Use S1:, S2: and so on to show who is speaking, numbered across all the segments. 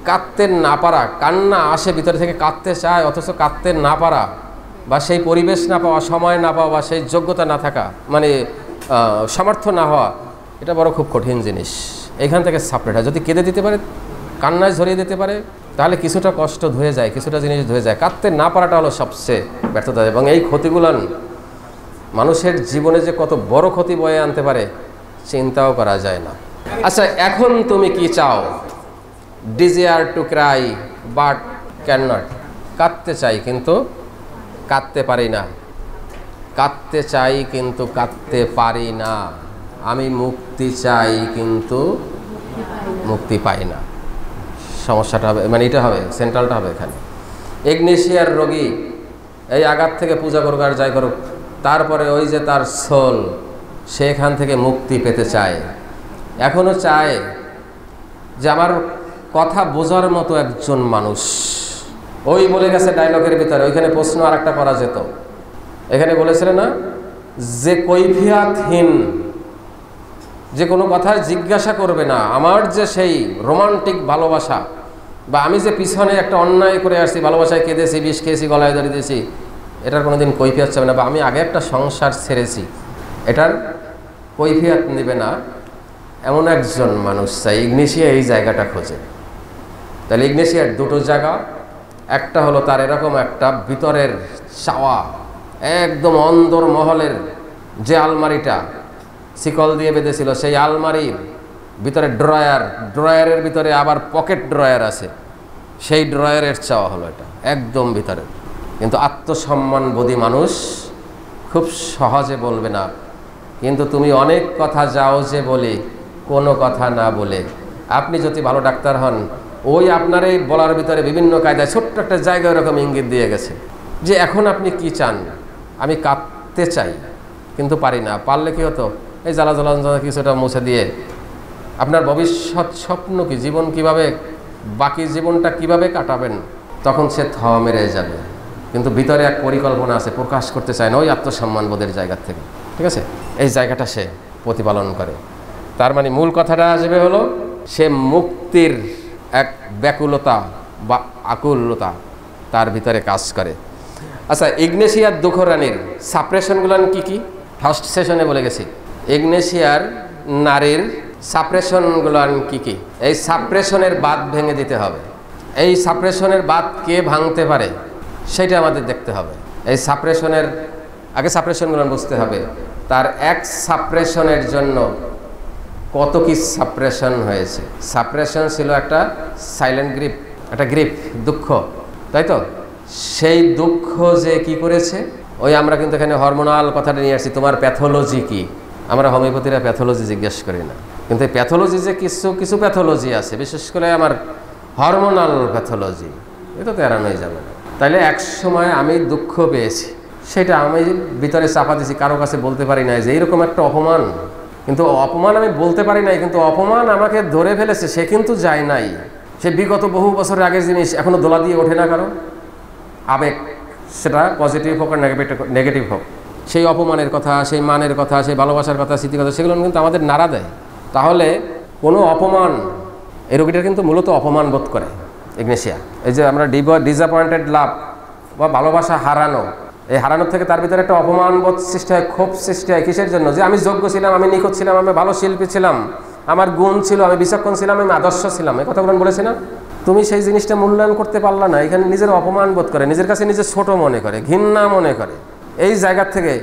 S1: কাঁদতে না পারা, কান্না আসে ভিতরে থেকে, কাঁদতে চায় অথচ কাঁদতে না পারা, বা সেই পরিবেশ না পাওয়া, সময় না পাওয়া, বা সেই যোগ্যতা না থাকা, মানে সামর্থ্য না হওয়া, এটা বড় খুব কঠিন জিনিস। এখান থেকে সাপারেট হয়। যদি কেঁদে দিতে পারে, কান্নায় ঝরিয়ে দিতে পারে, তাহলে কিছুটা কষ্ট ধুয়ে যায়, কিছুটা জিনিস ধুয়ে যায়। কাঁদতে না পারাটা হলো সবচেয়ে ব্যর্থতা। এবং এই ক্ষতিগুলো মানুষের জীবনে যে কত বড় ক্ষতি বয়ে আনতে পারে চিন্তাও করা যায় না। আচ্ছা, এখন তুমি কি চাও? Desire to cry but can not. কাঁদতে চাই কিন্তু কাঁদতে পারি না, কাঁদতে চাই কিন্তু কাঁদতে পারি না। আমি মুক্তি চাই কিন্তু মুক্তি পাই না। সমস্যাটা হবে, মানে এটা হবে, সেন্ট্রালটা হবে এখানে। ইগনেশিয়ার রোগী এই আঘাত থেকে পূজা করুক আর যাই করুক, তারপরে ওই যে তার সোল, সেখান থেকে মুক্তি পেতে চায়। এখনও চায় যে আমার কথা বোঝার মতো একজন মানুষ। ওই বলে গেছে ডায়লগের ভিতরে, ওইখানে প্রশ্ন আর একটা করা যেত। এখানে বলেছিল না যে কৈফিয়াতহীন, যে কোনো কথা জিজ্ঞাসা করবে না। আমার যে সেই রোমান্টিক ভালোবাসা, বা আমি যে পিছনে একটা অন্যায় করে আসছি, ভালোবাসায় কেঁদেছি, বিষ খেয়েছি, গলায় ধরে দিয়েছি, এটার কোনো দিন কৈফিয়ত চাবে না। বা আমি আগে একটা সংসার ছেড়েছি, এটার কৈফিয়ত নেবে না, এমন একজন মানুষ চাই। ইগনেশিয়া এই জায়গাটা খোঁজে। তাহলে ইগনেশিয়ার দুটো জায়গা, একটা হলো তার এরকম একটা ভিতরের চাওয়া, একদম অন্দর মহলের যে আলমারিটা শিকল দিয়ে বেঁধেছিল, সেই আলমারির ভিতরে ড্রয়ারের ভিতরে আবার পকেট ড্রয়ার আছে, সেই ড্রয়ারের চাওয়া হলো এটা একদম ভিতরে। কিন্তু আত্মসম্মানবোধী মানুষ খুব সহজে বলবে না। কিন্তু তুমি অনেক কথা যাও যে বলে, কোনো কথা না বলে, আপনি যদি ভালো ডাক্তার হন, ওই আপনার এই বলার ভিতরে বিভিন্ন কায়দায় ছোট্ট একটা জায়গায় এরকম ইঙ্গিত দিয়ে গেছে যে এখন আপনি কি চান? আমি কাঁদতে চাই কিন্তু পারি না। পারলে কি হতো? এই জ্বালা জ্বালা কিছুটা মুছে দিয়ে আপনার ভবিষ্যৎ স্বপ্ন কি, জীবন কিভাবে, বাকি জীবনটা কিভাবে কাটাবেন, তখন সে থ মেরে যাবে। কিন্তু ভিতরে এক পরিকল্পনা আছে, প্রকাশ করতে চায় না, ওই আত্মসম্মানবোধের জায়গা থেকে। ঠিক আছে, এই জায়গাটা সে প্রতিপালন করে। তার মানে মূল কথাটা আসবে হলো সে মুক্তির এক ব্যাকুলতা বা আকুলতা তার ভিতরে কাজ করে। আচ্ছা, ইগনেশিয়ার দুঃখরানির সাপ্রেশনগুলো কি কি? ফার্স্ট সেশনে বলে গেছি। ইগনেশিয়ার নারীর সাপ্রেশনগুলো কি কি? এই সাপ্রেশনের বাঁধ ভেঙে দিতে হবে। এই সাপ্রেশনের বাঁধ কে ভাঙতে পারে সেটা আমাদের দেখতে হবে। এই সাপ্রেশনের আগে সাপ্রেশনগুলো বুঝতে হবে। তার এক সাপ্রেশনের জন্য কত কি সাপ্রেশন হয়েছে। সাপ্রেশন ছিল একটা সাইলেন্ট গ্রিপ, একটা গ্রিপ, দুঃখ, তাই তো? সেই দুঃখ যে কি করেছে, ওই আমরা কিন্তু এখানে হরমোনাল কথাটা নিয়ে আসছি। তোমার প্যাথোলজি কি? আমরা হোমিওপ্যাথিরা প্যাথোলজি জিজ্ঞেস করি না, কিন্তু এই প্যাথোলজি যে কিছু প্যাথোলজি আছে, বিশেষ করে আমার হরমোনাল প্যাথোলজি, এটা তো এড়ানোই যাবে না। তাইলে এক সময় আমি দুঃখ পেয়েছি, সেটা আমি ভিতরে চাপা দিয়েছি, কারো কাছে বলতে পারি নাই যে এইরকম একটা অপমান। কিন্তু অপমান আমি বলতে পারি নাই, কিন্তু অপমান আমাকে ধরে ফেলেছে, সে কিন্তু যায় নাই। সে বিগত বহু বছরের আগের জিনিস এখনো দোলা দিয়ে ওঠে না কারো আবেগ, সেটা পজিটিভ হোক আর নেগেটিভ হোক। সেই অপমানের কথা, সেই মানের কথা, সেই ভালোবাসার কথা, স্মৃতির কথা, সেগুলো কিন্তু আমাদের নাড়া দেয়। তাহলে কোনো অপমান, এই রোগীটার কিন্তু মূলত অপমান বোধ করে ইগনেশিয়া। এই যে আমরা ডিসঅ্যাপয়েন্টেড লাভ বা ভালোবাসা হারানো, এই হারানোর থেকে তার ভিতরে একটা অপমান বোধ সৃষ্টি হয়, ক্ষোভ সৃষ্টি হয়। কিসের জন্য? যে আমি যোগ্য ছিলাম, আমি নিখুঁত ছিলাম, আমি ভালো শিল্পী ছিলাম, আমার গুণ ছিল, আমি বিচক্ষণ ছিলাম, আমি আদর্শ ছিলাম, এই কথাগুলো বলেছি না? তুমি সেই জিনিসটা মূল্যায়ন করতে পারলা না, এখানে নিজের অপমান বোধ করে, নিজের কাছে নিজে ছোট মনে করে, ঘৃণা মনে করে। এই জায়গা থেকে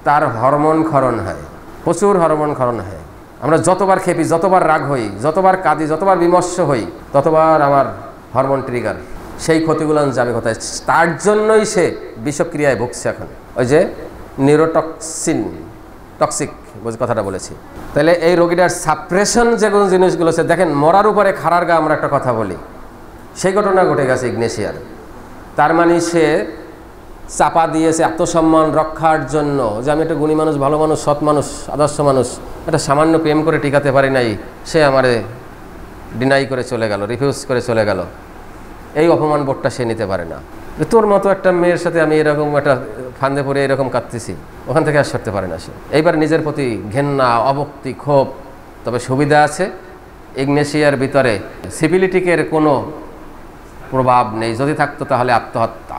S1: তার হরমোন ক্ষরণ হয়, প্রচুর হরমোন ক্ষরণ হয়। আমরা যতবার খেপি, যতবার রাগ হই, যতবার কাঁদি, যতবার বিমর্ষ হই, ততবার আমার হরমোন ট্রিগার, সেই ক্ষতিগুলো যাবে কোথায়? তার জন্যই সে বিষক্রিয়ায় ভুগছে এখন। ওই যে নিউরোটক্সিন, টক্সিক কথাটা বলেছি। তাহলে এই রোগীটার সাপ্রেশন যেগুলো জিনিসগুলো সে দেখেন, মরার উপরে খাড়ার গা, আমরা একটা কথা বলি, সেই ঘটনা ঘটে গেছে ইগনেশিয়ার। তার মানে সে চাপা দিয়েছে আত্মসম্মান রক্ষার জন্য, যে আমি একটা গুণী মানুষ, ভালো মানুষ, সৎ মানুষ, আদর্শ মানুষ, একটা সামান্য প্রেম করে টিকাতে পারি নাই, সে আমারে ডিনাই করে চলে গেল, রিফিউজ করে চলে গেল। এই অপমান বোধটা সে নিতে পারে না। তোর মতো একটা মেয়ের সাথে আমি এরকম একটা ফান্দে পড়ে এরকম কাঁদতেছি, ওখান থেকে আর সরতে পারে না সে। এইবার নিজের প্রতি ঘেন্না, অভক্তি, ক্ষোভ। তবে সুবিধা আছে, ইগনেশিয়ার ভিতরে সিফিলিটিকের কোনো প্রভাব নেই, যদি থাকতো তাহলে আত্মহত্যা,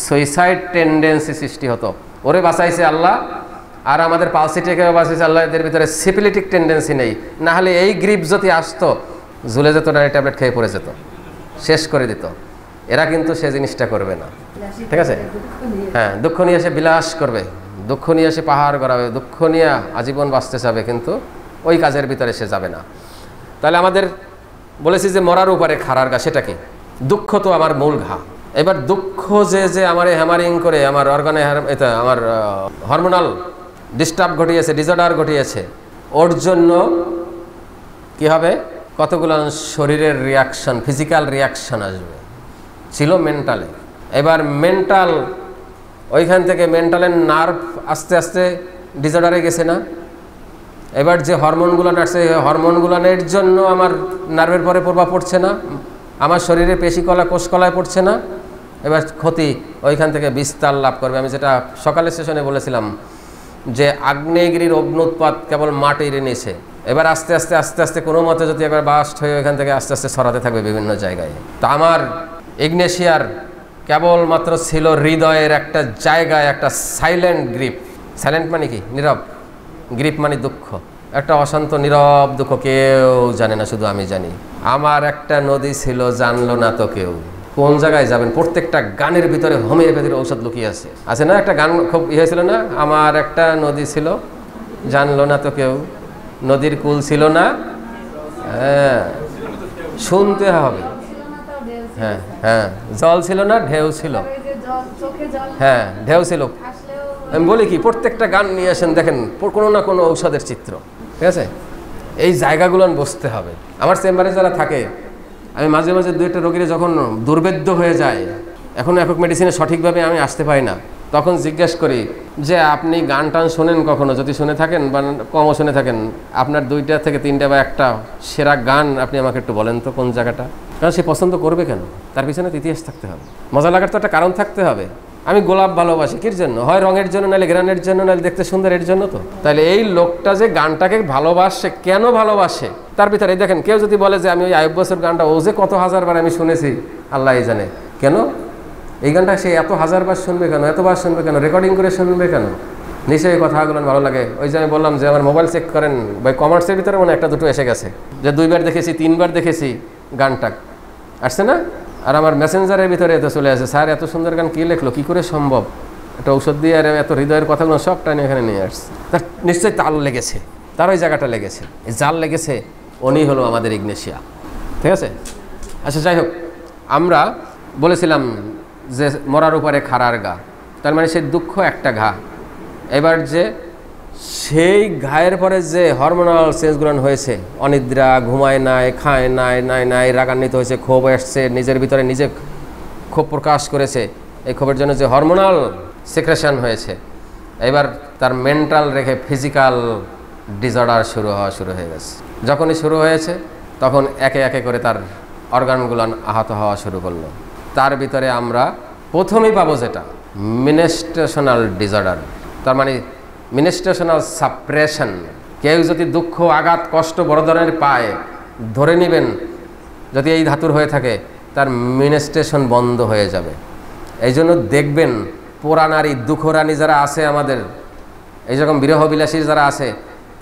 S1: সুইসাইড টেন্ডেন্সি সৃষ্টি হতো। ওরে বাঁচাইছে আল্লাহ, আর আমাদের পালসিটিকেও বাঁচাইছে আল্লাহ, এদের ভিতরে সিফিলিটিক টেন্ডেন্সি নেই, না হলে এই গ্রিপ যদি আসতো ঝুলে যেত, না ট্যাবলেট খেয়ে পড়ে যেত, শেষ করে দিত। এরা কিন্তু সে জিনিসটা করবে না, ঠিক আছে? হ্যাঁ, দুঃখ নিয়ে এসে বিলাস করবে, দুঃখ নিয়ে এসে পাহাড় গড়াবে, দুঃখ নিয়ে আজীবন বাঁচতে চাবে, কিন্তু ওই কাজের ভিতরে সে যাবে না। তাহলে আমাদের বলেছি যে মরার উপরে খাড়ার ঘা, সেটা কি? দুঃখ তো আমার মূল ঘা। এবার দুঃখ যে আমার হ্যামারিং করে আমার অর্গানে, এটা আমার হরমোনাল ডিস্টার্ব ঘটিয়েছে, ডিসঅর্ডার ঘটিয়েছে, ওর জন্য কি হবে? কতগুলো শরীরের রিয়াকশন, ফিজিক্যাল রিয়াকশন আসবে, ছিল মেন্টালে। এবার মেন্টাল, ওইখান থেকে মেন্টালের নার্ভ আস্তে আস্তে ডিসঅর্ডারে গেছে না? এবার যে হরমোনগুলো আসছে, হরমোনগুলোর জন্য আমার নার্ভের পরে প্রভাব পড়ছে না, আমার শরীরে পেশিকলা কোষকলায় পড়ছে না। এবার ক্ষতি ওইখান থেকে বিস্তার লাভ করবে। আমি যেটা সকালের সেশনে বলেছিলাম যে আগ্নেয়গিরির অগ্নুৎপাত কেবল মাটির নিচে, এবার আস্তে আস্তে আস্তে আস্তে কোনো মতে যদি একবার বাস্ট হয়ে ওইখান থেকে আস্তে আস্তে ছড়াতে থাকবে বিভিন্ন জায়গায়। তো আমার ইগনেশিয়ার কেবলমাত্র ছিল হৃদয়ের একটা জায়গায় একটা সাইলেন্ট গ্রিপ। সাইলেন্ট মানে কি? নীরব। গ্রিপ মানে দুঃখ, একটা অশান্ত নীরব দুঃখ, কেউ জানে না, শুধু আমি জানি। আমার একটা নদী ছিল, জানলো না তো কেউ। কোন জায়গায় যাবেন? প্রত্যেকটা গানের ভিতরে হোমিওপ্যাথির ঔষধ লুকিয়ে আছে না? একটা গান খুব হয়েছিল না, আমার একটা নদী ছিল, জানলো না তো কেউ, নদীর কুল ছিল না। হ্যাঁ, শুনতে হবে। হ্যাঁ হ্যাঁ, জল ছিল না, ঢেউ ছিল। হ্যাঁ, ঢেউ ছিল। আমি বলি কি, প্রত্যেকটা গান নিয়ে আসেন, দেখেন কোনো না কোনো ঔষধের চিত্র, ঠিক আছে? এই জায়গাগুলো বসতে হবে। আমার চেম্বারে যারা থাকে, আমি মাঝে মাঝে দু একটা রোগীরা যখন দুর্বেদ্য হয়ে যায়, এখন একক মেডিসিনে সঠিকভাবে আমি আসতে পারি না, তখন জিজ্ঞেস করি যে আপনি গান টান শোনেন কখনো? যদি শুনে থাকেন বা কমও শুনে থাকেন, আপনার 2টা থেকে 3টা বা একটা সেরা গান আপনি আমাকে একটু বলেন তো, কোন জায়গাটা? কারণ সে পছন্দ করবে কেন? তার পিছনে ইতিহাস থাকতে হবে, মজা লাগার তো একটা কারণ থাকতে হবে। আমি গোলাপ ভালোবাসি কির জন্য? হয় রঙের জন্য, নাহলে গ্রানের জন্য, নাহলে দেখতে সুন্দর এর জন্য। তো তাহলে এই লোকটা যে গানটাকে ভালোবাসে, কেন ভালোবাসে? তার ভিতরে দেখেন, কেউ যদি বলে যে আমি ওই আইয়ুব বছর গানটা ও যে কত হাজারবার আমি শুনেছি, আল্লাহ জানে। কেন এই গানটা সে এত হাজারবার শুনবে কেন? এতবার শুনবে কেন? রেকর্ডিং করে শুনবে কেন? নিশ্চয়ই এই কথাগুলো ভালো লাগে। ওই যে আমি বললাম যে আমার মোবাইল চেক করেন, বা কমার্সের ভিতরে মনে একটা দুটো এসে গেছে, যে 2বার দেখেছি, 3বার দেখেছি, গানটা আসছে না। আর আমার মেসেঞ্জারের ভিতরে এত চলে আসে, স্যার এত সুন্দর গান কী লেখলো, কী করে সম্ভব? একটা ঔষধ দিয়ে আর এত হৃদয়ের কথাগুলো সবটা নিয়ে এখানে নিয়ে আসছে। তার নিশ্চয়ই তাল লেগেছে, তার ওই জায়গাটা লেগেছে, এই জাল লেগেছে। উনি হলো আমাদের ইগনেশিয়া, ঠিক আছে? আচ্ছা, যাই হোক, আমরা বলেছিলাম যে মরার উপরে খাড়ার ঘা, তার মানে সেই দুঃখ একটা ঘা। এবার যে সেই ঘায়ের পরে যে হরমোনাল চেঞ্জগুলো হয়েছে, অনিদ্রা, ঘুমায় নাই, খায় নাই, রাগান্বিত হয়েছে, ক্ষোভ আসছে, নিজের ভিতরে নিজে ক্ষোভ প্রকাশ করেছে, এই ক্ষোভের জন্য যে হরমোনাল সিক্রেশন হয়েছে, এবার তার মেন্টাল রেখে ফিজিক্যাল ডিসঅর্ডার শুরু হয়ে গেছে। যখনই শুরু হয়েছে, তখন একে একে করে তার অর্গানগুলো আহত হওয়া শুরু করলো। তার ভিতরে আমরা প্রথমেই পাবো যেটা মিনেস্ট্রেশনাল ডিসঅর্ডার, তার মানে মিনেস্ট্রেশনাল সাপ্রেশন। কেউ যদি দুঃখ, আঘাত, কষ্ট বড় ধরনের পায়, ধরে নেবেন যদি এই ধাতুর হয়ে থাকে, তার মিনেস্ট্রেশন বন্ধ হয়ে যাবে। এই জন্য দেখবেন পোড়া নারী, দুঃখরানী যারা আছে আমাদের, এই রকম বিরহবিলাসী যারা আছে,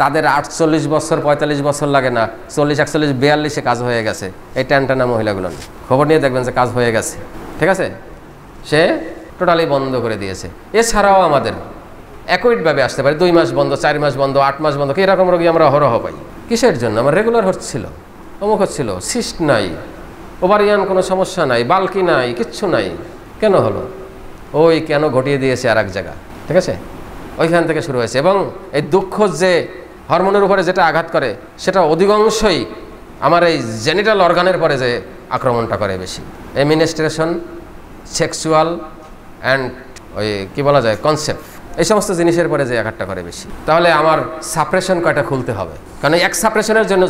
S1: তাদের 48 বছর 45 বছর লাগে না, 40, 41, 42 কাজ হয়ে গেছে। এই টানটানা মহিলাগুলো খবর নিয়ে দেখবেন যে কাজ হয়ে গেছে, ঠিক আছে? সে টোটালি বন্ধ করে দিয়েছে। এছাড়াও আমাদের একইভাবে আসতে পারে 2 মাস বন্ধ, 4 মাস বন্ধ, 8 মাস বন্ধ। এরকম রোগী আমরা অহরহ পাই। কিসের জন্য? আমার রেগুলার হচ্ছিল, অমুক হচ্ছিল, সিস্ট নাই, ওভারিয়ান কোনো সমস্যা নাই, বাল্কি নাই, কিচ্ছু নাই। কেন হলো? ওই কেন ঘটিয়ে দিয়েছে আর এক জায়গা, ঠিক আছে? ওইখান থেকে শুরু হয়েছে। এবং এই দুঃখ যে হরমোনের উপরে যেটা আঘাত করে, সেটা অধিকাংশই আমার এই জেনিটাল অর্গানের পরে যে আক্রমণটা করে বেশি। এই মিনিস্ট্রেশন, সেক্সুয়াল অ্যান্ড ওই কী বলা যায়, কনসেপ্ট, এই সমস্ত জিনিসের পরে যে আঘাতটা করে বেশি। তাহলে আমার সাপ্রেশন কয়টা খুলতে হবে, কারণ এক সাপ্রেশনের জন্য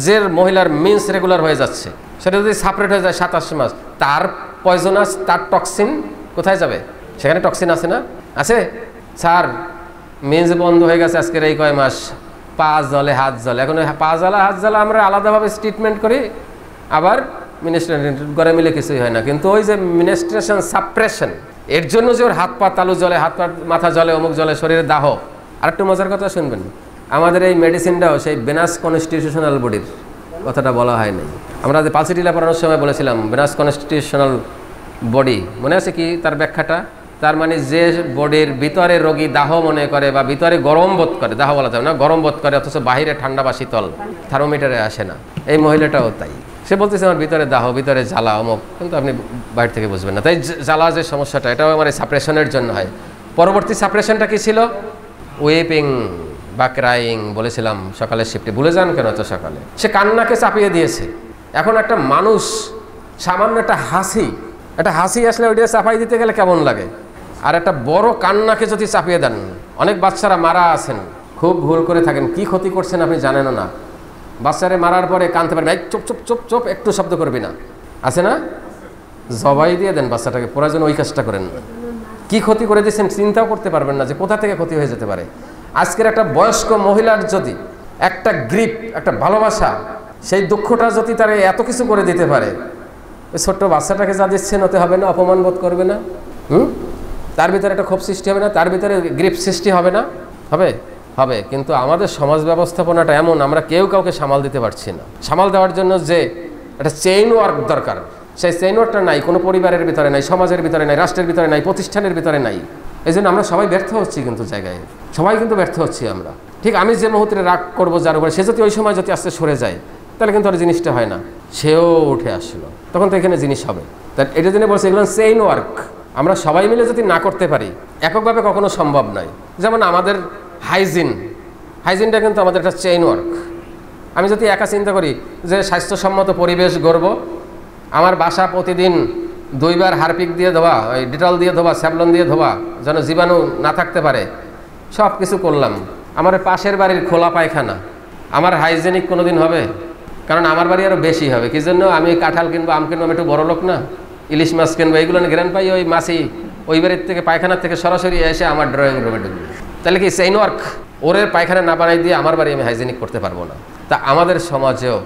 S1: যে মহিলার মিন্স রেগুলার হয়ে যাচ্ছে, সেটা যদি সাপারেট হয়ে যায় 27 মাস, তার পয়জনাস, তার টক্সিন কোথায় যাবে? সেখানে টক্সিন আছে না? আছে। স্যার মিন্স বন্ধ হয়ে গেছে আজকের এই কয় মাস, পা জ্বলে, হাত জ্বলে। এখন ওই পা জ্বলা হাত জ্বলা আমরা আলাদাভাবে ট্রিটমেন্ট করি, আবার মিনিস্ট্রেশন করে মিলে কিছুই হয় না। কিন্তু ওই যে মিনিস্ট্রেশন সাপ্রেশন, এর জন্য যে ওর হাত পা তালু জ্বলে, হাত পা মাথা জ্বলে, অমুক জ্বলে, শরীরে দাহ। আর একটু মজার কথা শুনবেন, আমাদের এই মেডিসিনটাও সেই ভেনাস কনস্টিটিউশনাল বডির কথাটা বলা হয় নাই। আমরা যে পালসিটিলা পড়ানোর সময় বলেছিলাম ভেনাস কনস্টিটিউশনাল বডি, মনে আছে কি তার ব্যাখ্যাটা? তার মানে যে বডির ভিতরে রোগী দাহ মনে করে বা ভিতরে গরম বোধ করে, দাহ বলা যাবে না, গরম বোধ করে, অথচ বাহিরে ঠান্ডা বা শীতল থার্মোমিটারে আসে না। এই মহিলাটাও তাই, সে বলতেছে আমার ভিতরে দাহ, ভিতরে জ্বালা অমুক, কিন্তু আপনি বাইরে থেকে বুঝবেন না। তাই জ্বালা যে সমস্যাটা, এটাও আমার সাপ্রেশনের জন্য হয়। পরবর্তী সাপ্রেশনটা কি ছিল? ওয়েপিং বা ক্রাইং বলেছিলাম সকালের শিফটে। ভুলে যান কেন এত সকালে? সে কান্নাকে চাপিয়ে দিয়েছে। এখন একটা মানুষ সামান্য একটা হাসি আসলে ওইটা চাপাই দিতে গেলে কেমন লাগে? আর একটা বড় কান্নাকে যদি চাপিয়ে দেন, অনেক বাচ্চারা মারা আছেন, খুব ভুল করে থাকেন, কি ক্ষতি করছেন আপনি জানেন না। বাচ্চারে মারার পরে কানতে পারবেন, চুপ চুপ চুপ চুপ, একটু শব্দ করবি না, আছে না? জবাই দিয়ে দেন বাচ্চাটাকে, প্রয়োজন ওই কাজটা করেন না। কি ক্ষতি করে দিয়েছেন চিন্তাও করতে পারবেন না যে কোথা থেকে ক্ষতি হয়ে যেতে পারে। আজকের একটা বয়স্ক মহিলার যদি একটা গ্রিপ, একটা ভালোবাসা, সেই দুঃখটা যদি তার এত কিছু করে দিতে পারে, ওই ছোট্ট বাচ্চাটাকে যা দিচ্ছেন ওতে হবে না? অপমান বোধ করবে না? তার ভিতরে একটা ক্ষোভ সৃষ্টি হবে না? তার ভিতরে গ্রিপ সৃষ্টি হবে না? হবে। কিন্তু আমাদের সমাজ ব্যবস্থাপনাটা এমন, আমরা কেউ কাউকে সামাল দিতে পারছি না। সামাল দেওয়ার জন্য যে একটা চেইন ওয়ার্ক দরকার, সেই চেইন ওয়ার্কটা নাই, কোনো পরিবারের ভিতরে নাই, সমাজের ভিতরে নাই, রাষ্ট্রের ভিতরে নাই, প্রতিষ্ঠানের ভিতরে নাই। এই জন্য আমরা সবাই ব্যর্থ হচ্ছি, কিন্তু জায়গায় সবাই কিন্তু ব্যর্থ হচ্ছি আমরা। ঠিক আমি যে মুহূর্তে রাগ করবো যার উপরে, সে যদি ওই সময় যদি আস্তে সরে যায়, তাহলে কিন্তু আর জিনিসটা হয় না। সেও উঠে আসলো, তখন তো এখানে জিনিস হবে। তাই এটার জন্য বলছে এগুলো চেইন ওয়ার্ক। আমরা সবাই মিলে যদি না করতে পারি, এককভাবে কখনো সম্ভব নয়। যেমন আমাদের হাইজিনটা কিন্তু আমাদের একটা চেইন ওয়ার্ক। আমি যদি একা চিন্তা করি যে স্বাস্থ্যসম্মত পরিবেশ গড়ব, আমার বাসা প্রতিদিন 2 বার হারপিক দিয়ে ধোয়া, ওই ডিটল দিয়ে ধোয়া, স্যাভলন দিয়ে ধোয়া, যেন জীবাণু না থাকতে পারে, সব কিছু করলাম। আমার পাশের বাড়ির খোলা পায়খানা, আমার হাইজেনিক কোনো দিন হবে? কারণ আমার বাড়ি আরও বেশি হবে। কি জন্য? আমি কাঁঠাল কিনবো, আম কিনবো, আমি একটু বড় লোক না, ইলিশ মাছ কিনবো, এইগুলো গ্রান পাই, ওই মাছই ওই বাড়ির থেকে পায়খানার থেকে সরাসরি এসে আমার ড্রয়িং রুমে ঢুকবে। তাহলে কি চেইন ওয়ার্ক? ওরের পায়খানা না বানাই দিয়ে আমার বাড়ি আমি হাইজেনিক করতে পারবো না। তা আমাদের সমাজেও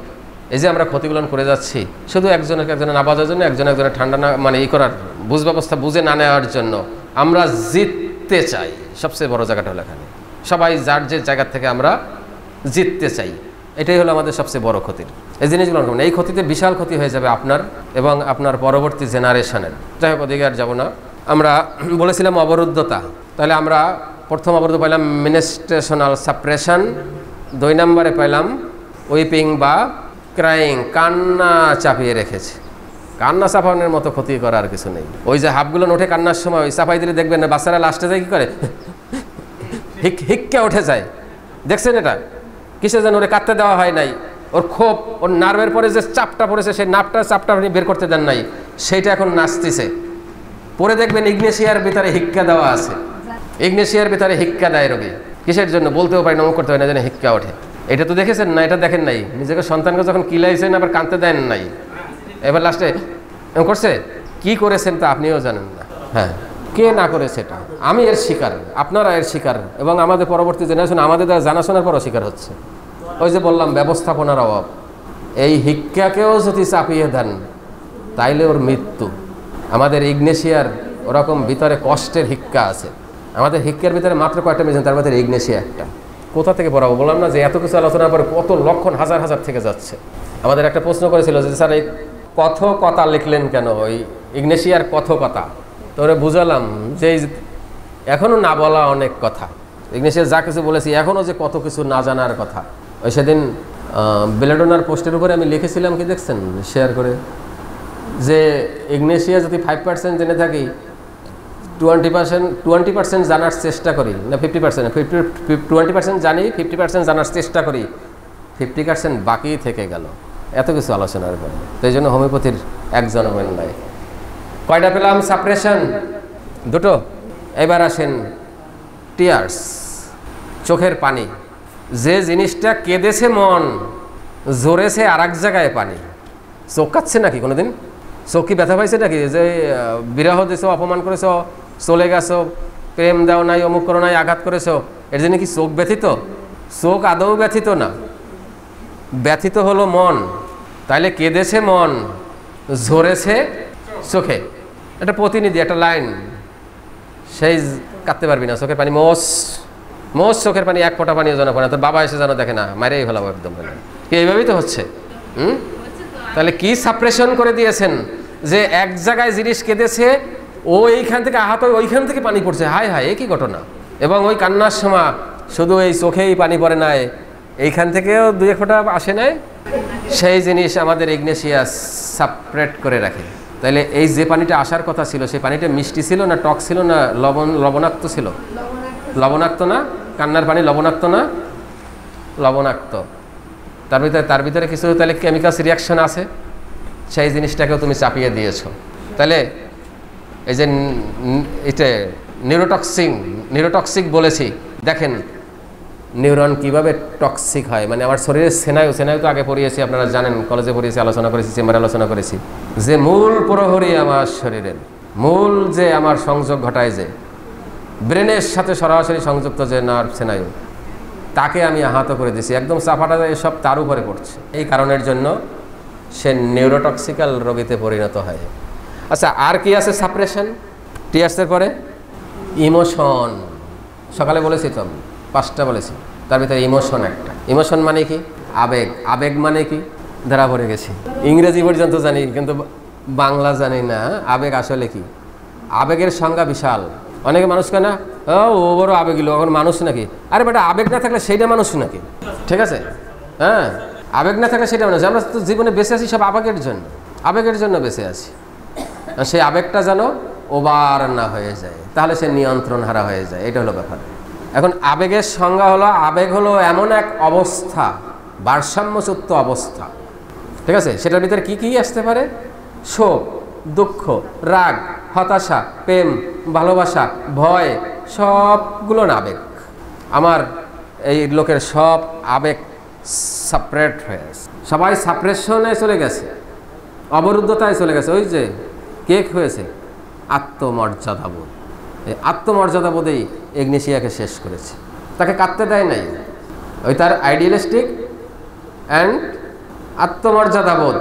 S1: এই যে আমরা ক্ষতিগুলো করে যাচ্ছি, শুধু একজনের না বাজার জন্য, একজনের ঠান্ডা না মানে করার বুঝ ব্যবস্থা বুঝে না নেওয়ার জন্য আমরা জিততে চাই। সবচেয়ে বড় জায়গাটা হলো এখানে, সবাই যার যে জায়গা থেকে আমরা জিততে চাই, এটাই হলো আমাদের সবচেয়ে বড় ক্ষতির। এই জিনিসগুলো এই ক্ষতিতে বিশাল ক্ষতি হয়ে যাবে আপনার এবং আপনার পরবর্তী জেনারেশনের। যাই হোক, ওদিকে আর যাবো না। আমরা বলেছিলাম অবরুদ্ধতা, তাহলে আমরা প্রথম অবরুদ্ধ পাইলাম মিনিস্ট্রেশনাল সাপ্রেশন, 2 নম্বরে পাইলাম উইপিং বা ক্রাইং, কান্না চাপিয়ে রেখেছে। কান্না চাপানোর মতো ক্ষতি করার কিছু নেই। ওই যে হাফগুলো ওঠে কান্নার সময়, ওই চাপাই দিলে দেখবেন না বাচ্চারা লাস্টে যায় কী করে, হিক্কা উঠে যায়। দেখছেন এটা? কিসে যেন ওরে কাটতে দেওয়া হয় নাই, ওর ক্ষোভ, ওর নার্ভের পরে যে চাপটা পড়েছে, সেই চাপটা আপনি বের করতে দেন নাই, সেইটা এখন নাচতেছে। পরে দেখবেন ইগনেশিয়ার ভিতরে হিক্কা দেওয়া আছে, ইগনেশিয়ার ভিতরে হিক্কা দেয় রোগী। কিসের জন্য? বলতেও পারি না, অমুক করতে হয় না, যেন হিক্কা ওঠে। এটা তো দেখেছেন না? এটা দেখেন নাই? নিজেকে সন্তানকে যখন কিলাইছেন আবার কাঁদতে দেন নাই, এবার লাস্টে এমন করছে। কি করেছেন তা আপনিও জানেন না। হ্যাঁ, কে না করেছে এটা? আমি এর শিকার, আপনারা এর শিকার, এবং আমাদের পরবর্তী জেনারেশন আমাদের দ্বারা জানাশোনার পরও শিকার হচ্ছে। ওই যে বললাম ব্যবস্থাপনার অভাব। এই হিক্কাকেও যদি চাপিয়ে দেন তাইলে ওর মৃত্যু। আমাদের ইগনেশিয়ার ওরকম ভিতরে কষ্টের হিক্কা আছে। আমাদের হিক্কার ভিতরে মাত্র কয়েকটা মেশিন, তার ভিতরে ইগনেশিয়া একটা। কোথা থেকে পড়াবো? বললাম না যে এত কিছু আলোচনার পরে কত লক্ষণ হাজার হাজার থেকে যাচ্ছে। আমাদের একটা প্রশ্ন করেছিল যে স্যার এই কথকতা লিখলেন কেন, ওই ইগনেশিয়ার কথকতা। তো ওরা বুঝালাম যে এখনও না বলা অনেক কথা, ইগনেশিয়া যা কিছু বলেছি এখনও যে কত কিছু না জানার কথা। ওই সেদিন বেলেডোনার পোস্টের উপরে আমি লিখেছিলাম, কি দেখছেন শেয়ার করে, যে ইগনেশিয়া যদি 5% জেনে থাকি, 20% জানার চেষ্টা করি, না 20% জানি, 50% জানার চেষ্টা করি, 50% বাকি থেকে গেল। এত কিছু আলোচনার পরে তো এই জন্য হোমিওপ্যাথির এক জনমেন নাই। কয়টা পেলাম? সাপ্রেশন 2টো। এবার আসেন টিয়ার্স, চোখের পানি। যে জিনিসটা কেঁদেছে মন, জোরেছে আর এক জায়গায় পানি। চোখ কাচ্ছে নাকি কোনোদিন? চোখ কি ব্যথা পাইছে নাকি? যে বিরহ দিয়েছ, অপমান করেছ, চলে গেছো, প্রেম দেও নাই, অমুক করো নাই, আঘাত করেছো, এর জন্য কি চোখ ব্যথিত? চোখ আদৌ ব্যথিত না, ব্যথিত হলো মন। তাইলে কেঁদেছে মন, ঝরেছে চোখে। একটা প্রতিনিধি, একটা লাইন, সেই কাঁদতে পারবি না, চোখের পানি মোস মোস, চোখের পানি এক ফোঁটা পানিও যেন পড়ে না। তোর বাবা এসে যেন দেখে না, মারেই ফেলাবো একদম। কি এইভাবেই তো হচ্ছে। তাহলে কি সাপ্রেশন করে দিয়েছেন যে এক জায়গায় জিনিস কেঁদেছে, ও এইখান থেকে আহত, ওইখান থেকে পানি পড়ছে, হায় হায়, এ কি ঘটনা। এবং ওই কান্নার সময় শুধু এই চোখেই পানি পড়ে নাই, এইখান থেকেও দুই এক ফোঁটা আসে নাই। সেই জিনিস আমাদের ইগনেশিয়াস সাপারেট করে রাখে। তাইলে এই যে পানিটা আসার কথা ছিল, সেই পানিটা মিষ্টি ছিল না টক ছিল না লবণাক্ত ছিল? লবণাক্ত না? কান্নার পানি লবণাক্ত না? লবণাক্ত। তার ভিতরে কিছু তাহলে কেমিক্যালস রিয়াকশন আছে, সেই জিনিসটাকেও তুমি চাপিয়ে দিয়েছো। তাহলে এই যে এটা নিউরোটক্সিক বলেছি, দেখেন নিউরন কিভাবে টক্সিক হয়। মানে আমার শরীরের স্নায়ু তো আগে পড়িয়েছি, আপনারা জানেন, কলেজে পড়িয়েছি, আলোচনা করেছি, চেম্বারে আলোচনা করেছি, যে মূল প্রহরী আমার শরীরের, মূল যে আমার সংযোগ ঘটায়, যে ব্রেনের সাথে সরাসরি সংযুক্ত যে নার্ভ স্নায়ু, তাকে আমি আহত করে দিয়েছি, একদম চাপাটা এসব তার উপরে পড়ছে। এই কারণের জন্য সে নিউরোটক্সিক্যাল রোগীতে পরিণত হয়। আচ্ছা, আর কি আছে সাপ্রেশন টিয়ার্সের পরে? ইমোশন। সকালে বলেছি তো, 5টা বলেছি, তার ভিতরে ইমোশন একটা। ইমোশন মানে কি? আবেগ। আবেগ মানে কি? ধরা পড়ে গেছি, ইংরেজি পর্যন্ত জানি কিন্তু বাংলা জানি না। আবেগ আসলে কি? আবেগের সংজ্ঞা বিশাল। অনেকে মানুষকে না, ও বড় আবেগিলো, এখন মানুষ নাকি? আরে বেটা, আবেগ না থাকলে সেইটা মানুষ নাকি? ঠিক আছে, হ্যাঁ, আবেগ না থাকলে সেটা মানুষ। আমরা তো জীবনে বেঁচে আছি সব আবেগের জন্য বেঁচে আছি। সেই আবেগটা যেন ওভার না হয়ে যায়, তাহলে সে নিয়ন্ত্রণ হারা হয়ে যায়। এটা হলো ব্যাপার। এখন আবেগের সংজ্ঞা হলো, আবেগ হলো এমন এক অবস্থা, ভারসাম্যচ্যুত অবস্থা। ঠিক আছে, সেটার ভিতরে কি কি আসতে পারে? শোক, দুঃখ, রাগ, হতাশা, প্রেম, ভালোবাসা, ভয়, সবগুলো না আবেগ। আমার এই লোকের সব আবেগ সাপারেট হয়ে গেছে, সবাই সাপ্রেশনে চলে গেছে, অবরুদ্ধতায় চলে গেছে। ওই যে কেক হয়েছে আত্মমর্যাদাবোধ, এই আত্মমর্যাদাবোধেই ইগনেশিয়াকে শেষ করেছে। তাকে কাঁদতে দেয় নাই, ওই তার আইডিয়ালিস্টিক অ্যান্ড আত্মমর্যাদাবোধ,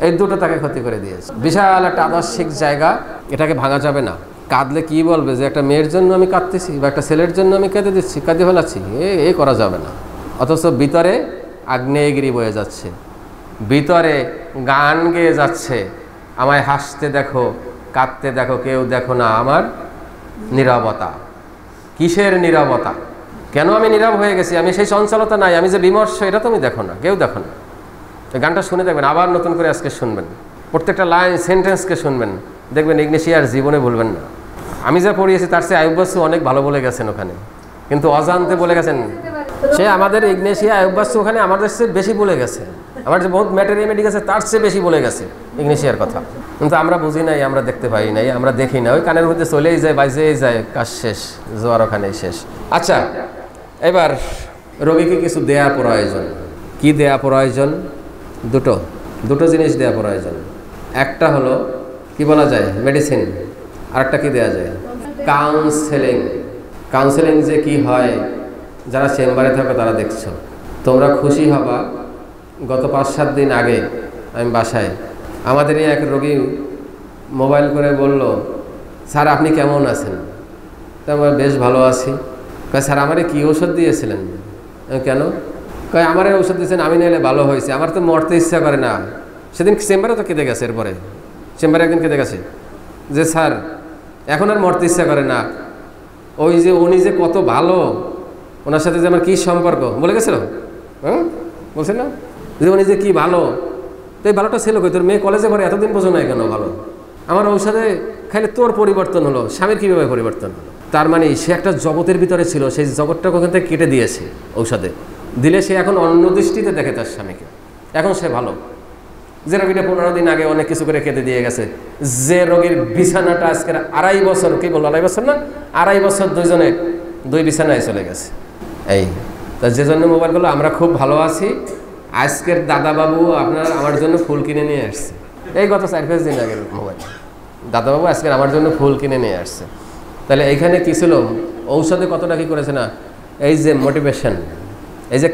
S1: এই দুটো তাকে ক্ষতি করে দিয়েছে। বিশাল একটা আদর্শিক জায়গা, এটাকে ভাঙা যাবে না। কাঁদলে কি বলবে যে একটা মেয়ের জন্য আমি কাঁদতেছি, বা একটা ছেলের জন্য আমি কেঁদে দিচ্ছি, কাঁদে ফেলাচ্ছি, এ করা যাবে না। অথচ ভিতরে আগ্নেয়গিরি বয়ে যাচ্ছে, ভিতরে গান গেয়ে যাচ্ছে, আমায় হাসতে দেখো, কাঁদতে দেখো, কেউ দেখো না আমার নীরবতা। কিসের নীরবতা? কেন আমি নীরব হয়ে গেছি? আমি সেই চঞ্চলতা নাই, আমি যে বিমর্ষ, এটা তুমি দেখো না, কেউ দেখো না। গানটা শুনে দেখবেন, আবার নতুন করে আজকে শুনবেন, প্রত্যেকটা লাইন সেন্টেন্সকে শুনবেন, দেখবেন ইগনেশিয়ার জীবনে ভুলবেন না। আমি যা পড়িয়েছি তার চেয়ে আয়ুব বাসু অনেক ভালো বলে গেছেন ওখানে, কিন্তু অজান্তে বলে গেছেন। সে আমাদের ইগনেশিয়া আয়ুব বাসু ওখানে আমাদের চেয়ে বেশি বলে গেছে, আমার যে বহুত ম্যাটেরিয়ামেটিক আছে তার চেয়ে বেশি বলে গেছে ইগনেশিয়ার কথা, কিন্তু আমরা বুঝি নাই, আমরা দেখতে পাই নাই, আমরা দেখি না। ওই কানের মধ্যে চলেই যায়, বাজেই যায়, কাজ শেষ, জোয়ার ওখানেই শেষ। আচ্ছা, এবার রোগীকে কিছু দেয়া প্রয়োজন। কি দেয়া প্রয়োজন? দুটো জিনিস দেয়া প্রয়োজন। একটা হলো কি বলা যায়, মেডিসিন। আরেকটা কি দেয়া যায়? কাউন্সেলিং যে কি হয়, যারা চেম্বারে থাকো তারা দেখছো, তোমরা খুশি হবা। গত 5-7 দিন আগে আমি বাসায়, আমাদের এই এক রোগী মোবাইল করে বলল, স্যার আপনি কেমন আছেন? তা আমরা বেশ ভালো আছি। কয় স্যার আমারে কি ওষুধ দিয়েছিলেন? কেন? কয় আমার ওষুধ দিয়েছেন, আমি নিলে ভালো হয়েছে, আমার তো মরতে ইচ্ছা করে না। সেদিন চেম্বারে তো কেঁদে গেছে, এরপরে চেম্বারে একদিন কেঁদে গেছে যে স্যার এখন আর মরতে ইচ্ছা করে না, ওই যে উনি যে কত ভালো, ওনার সাথে যে আমার কী সম্পর্ক বলে গেছিল, বলছেন না যে উনি যে কী ভালো, তো এই ভালোটা ছিল কই? তোর মেয়ে কলেজে পড়ে, এতদিন বোঝো না কেন ভালো? আমার ঔষধে খাইলে তোর পরিবর্তন হলো, স্বামীর কীভাবে পরিবর্তন হলো? তার মানে সে একটা জগতের ভিতরে ছিল, সেই জগৎটাকে ওখান থেকে কেটে দিয়েছে ঔষধে দিলে। সে এখন অন্য দৃষ্টিতে দেখে তার স্বামীকে, এখন সে ভালো। যে রোগীটা 15 দিন আগে অনেক কিছু করে কেঁদে দিয়ে গেছে, যে রোগীর বিছানাটা আজকের 2.5 বছর, কি বললো 2.5 বছর না, 2.5 বছর দুইজনে 2 বিছানায় চলে গেছে। এই তা যে জন্য মোবাইল করলো, আমরা খুব ভালো আছি, আজকের দাদাবাবু আমার জন্য ফুল কিনে নিয়ে আসছে। এই গত 4-5 দিন আগের মোবাইল, দাদাবাবু আজকের আমার জন্য ফুল কিনে নিয়ে আসছে। তাহলে এইখানে কী ছিল? ঔষধে কতটা কী করেছে না, এই যে মোটিভেশন, এই যে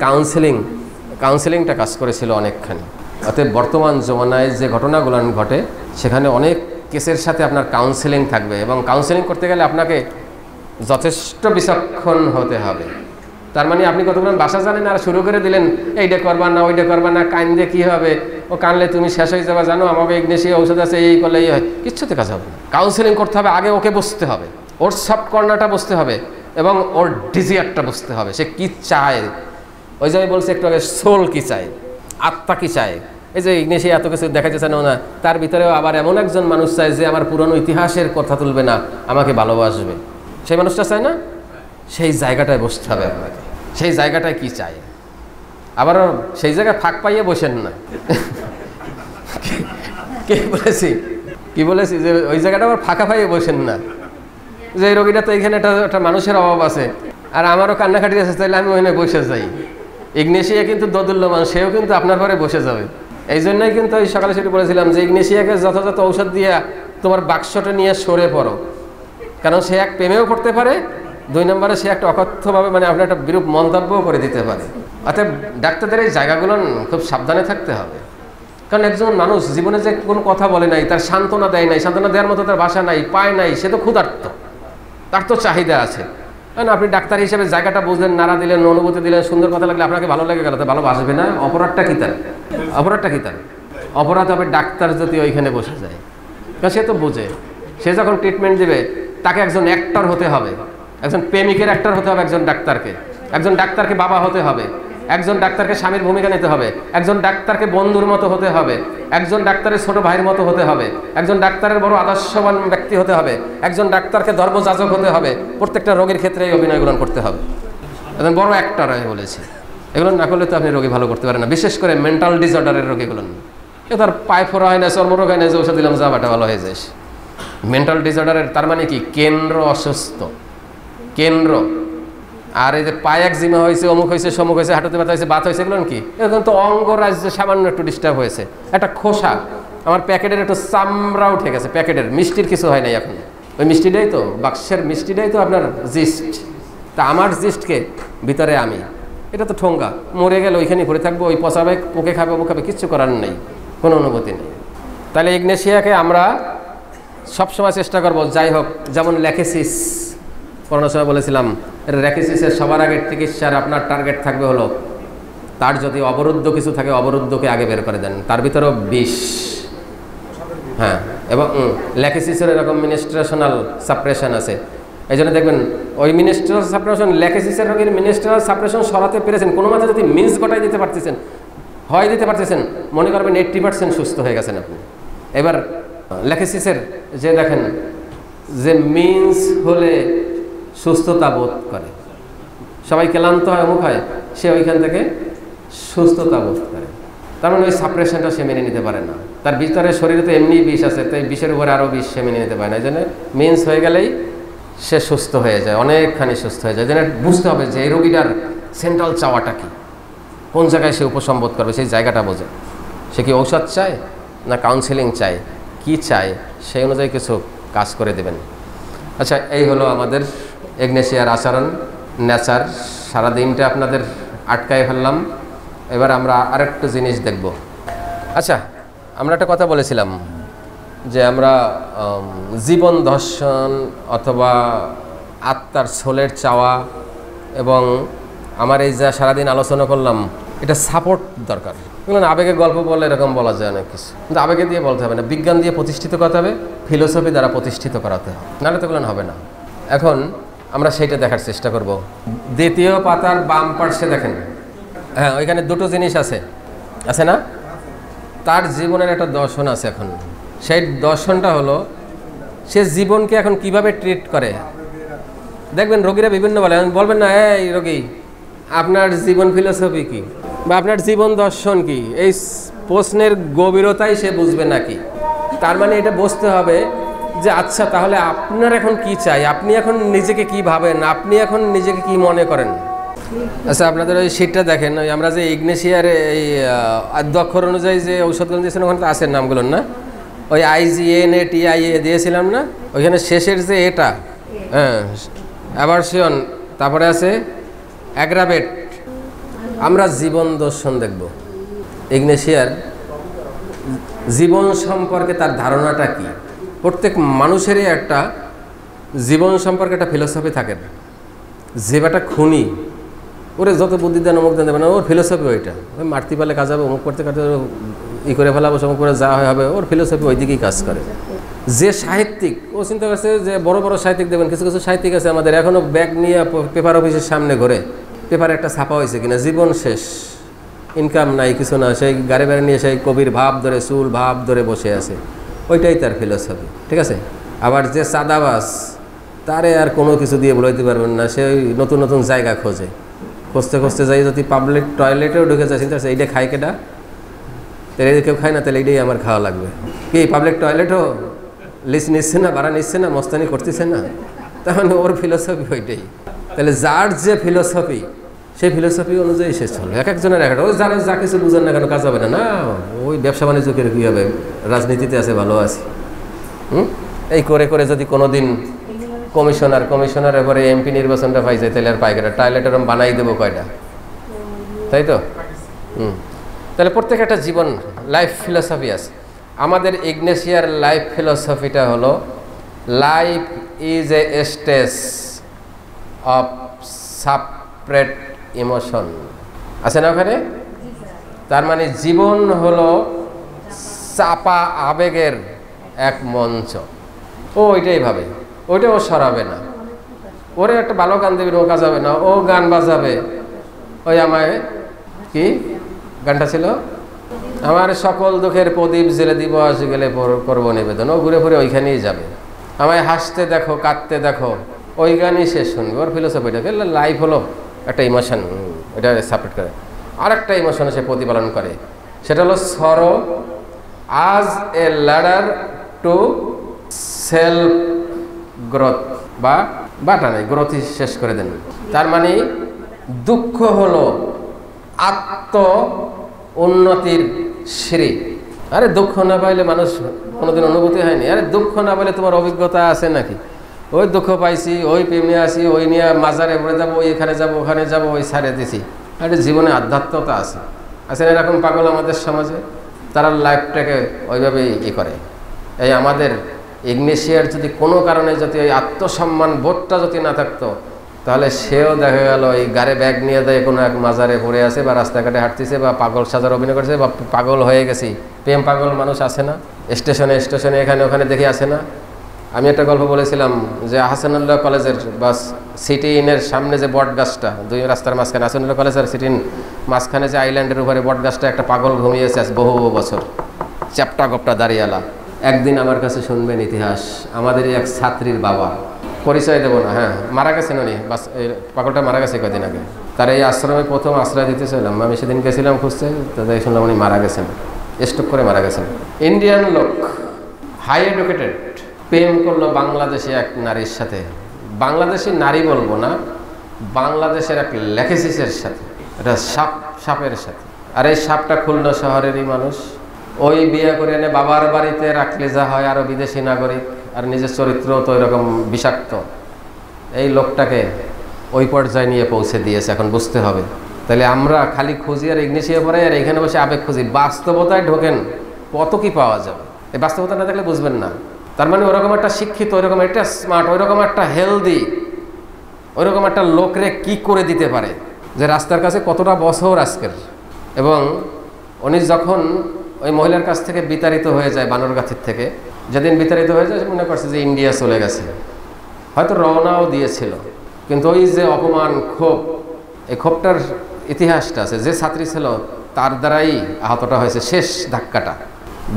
S1: কাউন্সেলিংটা কাজ করেছিল অনেকখানি। অতএব বর্তমান জমানায় যে ঘটনাগুলো ঘটে সেখানে অনেক কেসের সাথে আপনার কাউন্সেলিং থাকবে, এবং কাউন্সেলিং করতে গেলে আপনাকে যথেষ্ট বিচক্ষণ হতে হবে। তার মানে আপনি কতক্ষণ ভাষা জানেন আর শুরু করে দিলেন এইটা করবা না ওইটা করবা না, কান্দে কি হবে, ও কানলে তুমি শেষ হয়ে যাবা, জানো আমাকে ইগনেশিয়া ঔষধ আছে, এই করলে এই হয়, কিচ্ছুতে কাজ হবে না। কাউন্সেলিং করতে হবে, আগে ওকে বুঝতে হবে, ওর সফট কর্নারটা বুঝতে হবে এবং ওর ডিজিয়ারটা বুঝতে হবে, সে কি চায়। ওই যে আমি বলছি একটু আগে, সোল কি চায়, আত্মা কি চায়। এই যে ইগনেশিয়া এত কিছু দেখাতে চায় না, তার ভিতরেও আবার এমন একজন মানুষ চায় যে আমার পুরনো ইতিহাসের কথা তুলবে না, আমাকে ভালোবাসবে, সেই মানুষটা চায় না। সেই জায়গাটায় বসতে হবে আপনাকে, সেই জায়গাটায় কি চায়। আবার সেই জায়গায় ফাঁক পাইয়ে বসেন না। কি বলেছি যে ওই জায়গাটা আবার ফাঁকা পাইয়ে বসেন না, যে এই রোগীটা তো এখানে একটা মানুষের অভাব আছে আর আমারও কান্নাকাটি আছে, তাহলে আমি ওখানে বসে যাই। ইগনেশিয়া কিন্তু দোদুল্যমান, সেও কিন্তু আপনার ঘরে বসে যাবে। এই জন্যই কিন্তু ওই সকালে সেটা বলেছিলাম যে ইগনেশিয়াকে যথাযথ ঔষধ দিয়ে তোমার বাক্সটা নিয়ে সরে পড়ো, কারণ সে এক প্রেমেও পড়তে পারে, 2 নম্বরে সে একটা অকথ্যভাবে মানে আপনার একটা বিরূপ মন্তব্যও করে দিতে পারে। অর্থাৎ ডাক্তারদের এই জায়গাগুলো খুব সাবধানে থাকতে হবে, কারণ একজন মানুষ জীবনে যে কোনো কথা বলে নাই, তার সান্ত্বনা দেয় নাই, সান্ত্বনা দেওয়ার মতো তার ভাষা নাই, পায় নাই, সে তো ক্ষুধার্ত, তার তো চাহিদা আছে। কারণ আপনি ডাক্তার হিসেবে জায়গাটা বুঝলেন, নাড়া দিলেন, অনুভূতি দিলেন, সুন্দর কথা লাগলে আপনাকে ভালো লেগে গেল, তো ভালোবাসবে না? অপরাধটা কী তার? অপরাধ হবে ডাক্তার যদি ওইখানে বসে যায়, কারণ সে তো বোঝে, সে যখন ট্রিটমেন্ট দেবে তাকে একজন অ্যাক্টর হতে হবে, একজন প্রেমিকের অ্যাক্টর হতে হবে, একজন ডাক্তারকে বাবা হতে হবে, একজন ডাক্তারকে স্বামীর ভূমিকা নিতে হবে, একজন ডাক্তারকে বন্ধুর মতো হতে হবে, একজন ডাক্তারের ছোট ভাইয়ের মতো হতে হবে, একজন ডাক্তারের বড় আদর্শবান ব্যক্তি হতে হবে, একজন ডাক্তারকে ধর্মযাজক হতে হবে। প্রত্যেকটা রোগীর ক্ষেত্রে এই অভিনয়গুলো করতে হবে, একজন বড় অ্যাক্টর হয়ে বলেছে। এগুলো না করলে তো আপনি রোগী ভালো করতে পারেন না, বিশেষ করে মেন্টাল ডিসঅর্ডারের রোগীগুলো। এ তার পায়ে ফোড়া হয় না, চর্মরোগ হয় না, যে ওষুধ দিলাম যা বাটা ভালো হয়ে যায়। মেন্টাল ডিসঅর্ডারের তার মানে কি, কেন্দ্র অসুস্থ, কেন্দ্র। আর এই যে পায়ে একজিমা হয়েছে, অমুক হয়েছে, সমুক হয়েছে, হাঁটুতে ব্যথা হয়েছে, বাত হয়েছে, এগুলো কি? এখন তো অঙ্গরাজ্যে সামান্য একটু ডিস্টার্ব হয়েছে, একটা খোসা, আমার প্যাকেটের একটু চামড়া উঠে গেছে, প্যাকেটের মিষ্টির কিছু হয় নাই এখন, ওই মিষ্টিটাই তো, বাক্সের মিষ্টিটাই তো আপনার জিস্ট। তা আমার জিস্টকে ভিতরে আমি, এটা তো ঠোঙ্গা, মরে গেলে ওইখানে ঘুরে থাকবো, ওই পচাবে, পোকে খাবে, অমুক খাবে, কিচ্ছু করার নেই, কোনো অনুভূতি নেই। তাহলে ইগনেশিয়াকে আমরা সবসময় চেষ্টা করবো, যাই হোক, যেমন ল্যাকেসিস, করোনার সময় বলেছিলাম, ল্যাকেসিসের সবার আগে চিকিৎসার আপনার টার্গেট থাকবে হলো, তার যদি অবরুদ্ধ কিছু থাকে, অবরুদ্ধকে আগে বের করে দেন, তার ভিতরেও বিষ। হ্যাঁ, এবং ল্যাকেসিসের এরকম মিনিস্ট্রেশনাল সাপ্রেশন আছে, এই জন্য দেখবেন ওই মিনিস্ট্রাল সাপ্রেশন, ল্যাকেসিসের রোগীর মিনিস্ট্রাল সাপ্রেশন সরাতে পেরেছেন, কোনো মাত্র যদি মিন্স ঘটাই দিতে পারতেছেন, মনে করবেন 80% সুস্থ হয়ে গেছেন আপনি। এবার ল্যাকেসিসের যে দেখেন যে মিন্স হলে সুস্থতা বোধ করে, সবাই ক্লান্ত হয়, অমুক হয়, সে ওইখান থেকে সুস্থতা বোধ করে, তার মানে ওই সাপ্রেশনটা সে মেনে নিতে পারে না, তার ভিতরে শরীরে তো এমনি বিষ আছে, তো এই বিষের উপরে আরও বিষ সে মেনে নিতে পারে না, এই জন্য মিন্স হয়ে গেলেই সে সুস্থ হয়ে যায়, অনেকখানি সুস্থ হয়ে যায়। যেন বুঝতে হবে যে এই রোগীটার সেন্ট্রাল চাওয়াটা কি, কোন জায়গায় সে উপসম্বোধ করবে, সেই জায়গাটা বোঝে। সে কি ঔষধ চায় না কাউন্সেলিং চায়, কি চায়, সেই অনুযায়ী কিছু কাজ করে দেবেন। আচ্ছা, এই হলো আমাদের ইগনেশিয়ার আচরণ, নেচার। সারাদিনটা আপনাদের আটকায় ফেললাম, এবার আমরা আরেকটু জিনিস দেখব। আচ্ছা, আমরা একটা কথা বলেছিলাম যে আমরা জীবন দর্শন অথবা আত্মার সোলের চাওয়া এবং আমার এই যা সারাদিন আলোচনা করলাম, এটা সাপোর্ট দরকার। এগুলো আবেগের গল্প বলে এরকম বলা যায় অনেক কিছু, কিন্তু আবেগে দিয়ে বলতে হবে না, বিজ্ঞান দিয়ে প্রতিষ্ঠিত করতে হবে, ফিলোসফি দ্বারা প্রতিষ্ঠিত করাতে হবে, নাহলে তো এগুলো হবে না। এখন আমরা সেইটা দেখার চেষ্টা করব। দ্বিতীয় পাতার বাম পার্শ্বে দেখেন, হ্যাঁ, ওইখানে দুটো জিনিস আছে না? তার জীবনের একটা দর্শন আছে। এখন সেই দর্শনটা হলো সে জীবনকে এখন কিভাবে ট্রিট করে। দেখবেন রোগীরা বিভিন্ন বলবেন না, এই রোগী আপনার জীবন ফিলোসফি কি বা আপনার জীবন দর্শন কি, এই প্রশ্নের গভীরতাই সে বুঝবে নাকি। তার মানে এটা বুঝতে হবে যে আচ্ছা, তাহলে আপনার এখন কি চাই, আপনি এখন নিজেকে কি ভাবেন, আপনি এখন নিজেকে কি মনে করেন। আচ্ছা, আপনাদের ওই শীটটা দেখেন, ওই আমরা যে ইগনেশিয়ার এই আদ্যক্ষর অনুযায়ী যে ঔষধগুলো দিয়েছিলাম, ওখানে তো আছে নামগুলো না, ওই IGNATIA দিয়েছিলাম না, ওইখানে শেষের যে এটা, হ্যাঁ, অ্যাভারশন, তারপরে আছে অ্যাগ্রাভেট, আমরা জীবন দর্শন দেখব। ইগনেশিয়ার জীবন সম্পর্কে তার ধারণাটা কি। প্রত্যেক মানুষেরই একটা জীবন সম্পর্কে একটা ফিলোসফি থাকে। যে বেটা খুনি, ওরে যত বুদ্ধি দেন অমুক দেন দেবে না, ওর ফিলোসফি ওইটা। ওই মারতে পারলে কাজ হবে, অমুক করতে করতে ই করে ফেলাবো, সমুক করে যা হবে, ওর ফিলোসফি ওই দিকেই কাজ করে। যে সাহিত্যিক, ও চিন্তা করছে যে বড় বড় সাহিত্যিক দেবেন, কিছু কিছু সাহিত্যিক আছে আমাদের এখনও ব্যাগ নিয়ে পেপার অফিসের সামনে ঘরে, পেপারে একটা ছাপা হয়েছে কিনা, জীবন শেষ, ইনকাম নাই, কিছু না, সেই গাড়ি বাড়ি নিয়ে সেই কবির ভাব ধরে, চুল ভাব ধরে বসে আছে, ওইটাই তার ফিলোসফি, ঠিক আছে। আবার যে চাঁদাবাজ, তারে আর কোনো কিছু দিয়ে বলাইতে পারবেন না, সে নতুন নতুন জায়গা খোঁজে, খুঁজতে খুঁজতে যাই যদি পাবলিক টয়লেটেও ঢুকে যায়, চিন্তা করছে এইটা খায় কেটা, তাহলে কেউ খায় না, তাহলে এইটাই আমার খাওয়া লাগবে। কি পাবলিক টয়লেটও লিস্ট নিচ্ছে না, ভাড়া নিচ্ছে না, মস্তানি করতেছে না, তার মানে ওর ফিলোসফি ওইটাই। তাহলে যার যে ফিলোসফি, সেই ফিলোসফি অনুযায়ী সে চলে। এক একজনের একটা, ও যারা যা কিছু বুঝেন না কেন কাজ হবে না, না ওই ব্যবসা বাণিজ্য করে কী হবে, রাজনীতিতে আছে, ভালো আছে, এই করে করে যদি কোনো দিন কমিশনারের পরে এমপি নির্বাচনটা পাই যায়, তাহলে আর পাইকাটা টয়লেট এরকম বানাই দেবো কয়টা, তাই তো। তাহলে প্রত্যেক একটা জীবন লাইফ ফিলোসফি আছে। আমাদের ইগনেশিয়ার লাইফ ফিলোসফিটা হলো life is a stage of separate emotion, আছে না ওখানে? তার মানে জীবন হলো চাপা আবেগের এক মঞ্চ। ও ওইটাই ভাবে, ওইটা ও সরাবে না, ওরে একটা ভালো গান দেবে, ও কাজাবে না, ও গান বাজাবে। ওই আমায় কি গানটা ছিল, আমার সকল দুঃখের প্রদীপ জেলে দিব আসে গেলে করবো নিবেদন, ও ঘুরে ঘুরে ওইখানেই যাবে। আমায় হাসতে দেখো, কাঁদতে দেখো, ওই গানই সে শুনবে। ওর ফিলোসফিটাকে লাইফ হলো একটা ইমোশন, এটা সাপোর্ট করে। আর একটা ইমোশন সে প্রতিপালন করে, সেটা হলো সরো আজ এ ল্যাডার টু সেলফ গ্রোথ, বা বাটা নেই, গ্রোথই শেষ করে দেন। তার মানে দুঃখ হলো আত্ম উন্নতির সিঁড়ি। আরে দুঃখ না পাইলে মানুষ কোনোদিন অনুভূতি হয়নি। আরে দুঃখ না পাইলে তোমার অভিজ্ঞতা আছে নাকি? ওই দুঃখ পাইছি, ওই প্রেমে আসি, ওই নিয়ে মাজারে পড়ে যাবো, এখানে যাবো, ওখানে যাবো, ওই ছাড়ে দিছি। আরে জীবনে আধ্যাত্মতা আছে, আছে এরকম পাগল আমাদের সমাজে, তারা লাইফটাকে ওইভাবেই করে। এই আমাদের ইগনেশিয়ার যদি কোনো কারণে যদি ওই আত্মসম্মান বোধটা যদি না থাকতো, তাহলে সেও দেখা গেল এই গাড়ি ব্যাগ নিয়ে দেয় কোনো এক মাজারে পড়ে আছে, বা রাস্তাঘাটে হাঁটতেছে, বা পাগল সাজার অভিনয় করছে, বা পাগল হয়ে গেছি। প্রেম পাগল মানুষ আছে না, স্টেশনে স্টেশনে এখানে ওখানে দেখে আসে না। আমি একটা গল্প বলেছিলাম যে আহসানুল্লাহ কলেজের বা সিটি ইনের সামনে যে বট গাছটা, দুই রাস্তার মাঝখানে, আহসানুল্লাহ কলেজ আর সিটি ইন মাঝখানে যে আইল্যান্ডের উপরে বট গাছটা, একটা পাগল ঘুমিয়েছে আজ বহু বছর, চ্যাপটা গপটা দাঁড়িয়ালা। একদিন আমার কাছে শুনবেন ইতিহাস, আমাদেরই এক ছাত্রীর বাবা, পরিচয় দেবো না, হ্যাঁ মারা গেছেন উনি, বাস পাগলটা মারা গেছে কয়েকদিন আগে। তার এই আশ্রমে প্রথম আশ্রয় দিতে চাইলাম, আমি সেদিন গেছিলাম খুঁজতে, তাদের শুনলাম উনি মারা গেছেন, স্ট্রোক করে মারা গেছেন। ইন্ডিয়ান লোক, হাই এডুকেটেড, প্রেম করলো বাংলাদেশি এক নারীর সাথে। বাংলাদেশি নারী বলবো না, বাংলাদেশের এক লেখেসিসের সাথে, এটা সাপের সাথে। আর এই সাপটা খুলনা শহরেরই মানুষ। ওই বিয়ে করে এনে বাবার বাড়িতে রাখলে যা হয়, আরও বিদেশি নাগরিক, আর নিজের চরিত্র তো এরকম বিষাক্ত। এই লোকটাকে ওই পর্যায়ে নিয়ে পৌঁছে দিয়েছে, এখন বুঝতে হবে। তাহলে আমরা খালি খুঁজি আর ইগনেশিয়া পড়ে, আর এখানে বসে আবেগ খুঁজি। বাস্তবতায় ঢোকেন, কত কি পাওয়া যাবে। এই বাস্তবতা না দেখলে বুঝবেন না। তার মানে ওরকম একটা শিক্ষিত, ওইরকম একটা স্মার্ট, ওইরকম একটা হেলদি, ওইরকম একটা লোকরে কি করে দিতে পারে, যে রাস্তার কাছে কতটা বছর আজকের। এবং উনি যখন ওই মহিলার কাছ থেকে বিতাড়িত হয়ে যায়, বানরগাছির থেকে যেদিন বিতাড়িত হয়ে যায়, মনে করছে যে ইন্ডিয়া চলে গেছে, হয়তো রওনাও দিয়েছিল। কিন্তু ওই যে অপমান, ক্ষোভ, এই ক্ষোভটার ইতিহাসটা আছে। যে ছাত্রী ছিল তার দ্বারাই আহতটা হয়েছে, শেষ ধাক্কাটা।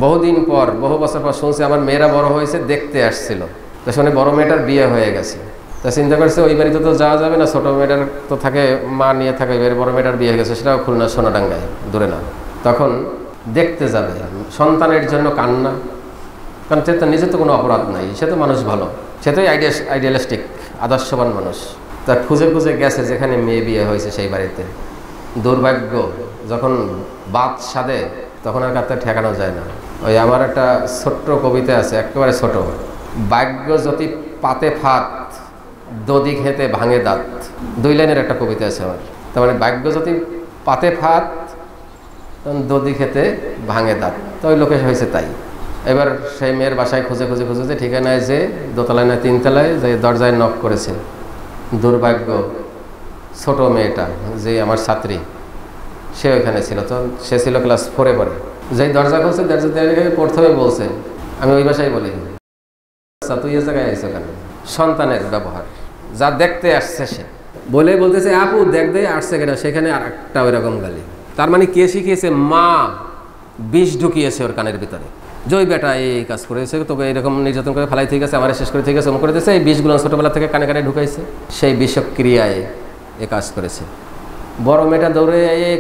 S1: বহুদিন পর, বহু বছর পর শুনছে আমার মেয়েরা বড় হয়েছে, দেখতে আসছিল, তো শুনে বড় মেয়েটার বিয়ে হয়ে গেছে। তা চিন্তা করছে ওই বাড়িতে তো যাওয়া যাবে না, ছোটো মেয়েটার তো থাকে, মা নিয়ে থাকে, এবারে বড় মেয়েটার বিয়ে হয়ে গেছে, সেটাও খুলনা সোনাডাঙ্গায়, দূরে না। তখন দেখতে যাবে, সন্তানের জন্য কান্না, কারণ সে তো নিজে তো কোনো অপরাধ নাই, সে তো মানুষ ভালো, সে তো আইডিয়ালিস্টিক, আদর্শবান মানুষ। তা খুঁজে খুঁজে গেছে যেখানে মেয়ে বিয়ে হয়েছে সেই বাড়িতে। দুর্ভাগ্য, যখন বাদ সাধে তখন আর কাতে ঠেকানো যায় না। ওই আমার একটা ছোট্ট কবিতা আছে, একেবারে ছোট, ভাগ্য যদি পাতে ফাত, দদি খেতে ভাঙে দাঁত, 2 লাইনের একটা কবিতা আছে আমার। তার মানে ভাগ্য যদি পাতে ফাত দধি খেতে ভাঙে দাঁত, তো ওই লোকে হয়েছে তাই। এবার সেই মেয়ের বাসায় খুঁজে খুঁজে খুঁজে যে ঠিকানায় যে দোতলায় না তিনতলায় যে দরজায় নক করেছে, দুর্ভাগ্য ছোট মেয়েটা যে আমার ছাত্রী সে ওইখানে ছিল। তো সে ছিল ক্লাস 4-এ পড়ে। যেই দরজা খুলছে দরজা প্রথমে বলছে, আমি ওই বাসায় বলি, আচ্ছা তুই এ জায়গায় আইছো কেন? সন্তানের ব্যবহার যা দেখতে আসছে সে বলে বলতেছে আপু দেখ দে আসছে কেনা, সেখানে আর একটা ওই রকম গালি। তার মানে কে শিখিয়েছে? মা বিষ ঢুকিয়েছে ওর কানের ভিতরে, যে ওই বেটা এই কাজ করেছে, তোকে এরকম নির্যাতন করে ফেলাই ঠিক আছে, আমার শেষ করে ঠিক আছে, অমুক করে দিয়েছে, এই বিষগুলো ছোটোবেলা থেকে কানে কানে ঢুকাইছে, সেই বিষক্রিয়ায় এ কাজ করেছে। বড় মেয়েটা দৌড়ে এই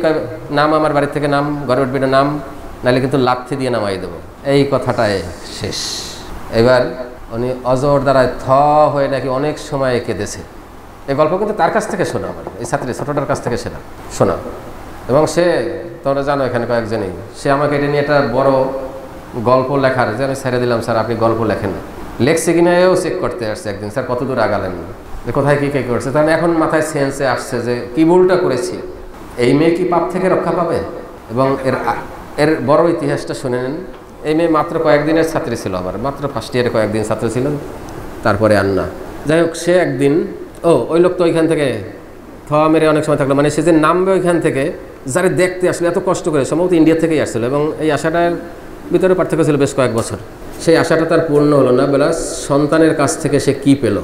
S1: নাম, আমার বাড়ির থেকে নাম, ঘরে উঠবি না নাম, নাহলে কিন্তু লাথি দিয়ে নামাই দেবো, এই কথাটায় শেষ। এবার উনি অজর দ্বারায় হয়ে নাকি অনেক সময় কেঁদেছে। এই গল্প কিন্তু তার কাছ থেকে শোনা, আমার এই ছাত্রী ছোটটার কাছ থেকে শোনা। এবং সে তোমরা জানো এখানে কয়েকজনই, সে আমাকে এটা নিয়ে একটা বড় গল্প লেখার যে আমি ছেড়ে দিলাম, স্যার আপনি গল্প লেখেন, লেখছে কিনা এও চেক করতে আসছে একদিন, স্যার কত দূর আগালেন, যে কোথায় কী করছে। তাহলে এখন মাথায় সেন্সে আসছে যে কী ভুলটা করেছি, এই মেয়ে কি পাপ থেকে রক্ষা পাবে? এবং এর বড় ইতিহাসটা শুনে নেন। এই মেয়ে মাত্র কয়েকদিনের ছাত্রী ছিল, আবার মাত্র ফার্স্ট ইয়ারে কয়েকদিন ছাত্র ছিল, তারপরে আর না। যাই হোক, সে একদিন ওই লোক তো ওইখান থেকে মেরে অনেক সময় থাকলো, মানে সে যে নামবে ওইখান থেকে, যারা দেখতে আসলে এত কষ্ট করে, সম্ভবত ইন্ডিয়া থেকেই আসছিলো, এবং এই আশাটার ভিতরে পার্থক্য ছিল বেশ কয়েক বছর। সেই আশাটা তার পূর্ণ হলো না, বেলা সন্তানের কাছ থেকে সে কী পেল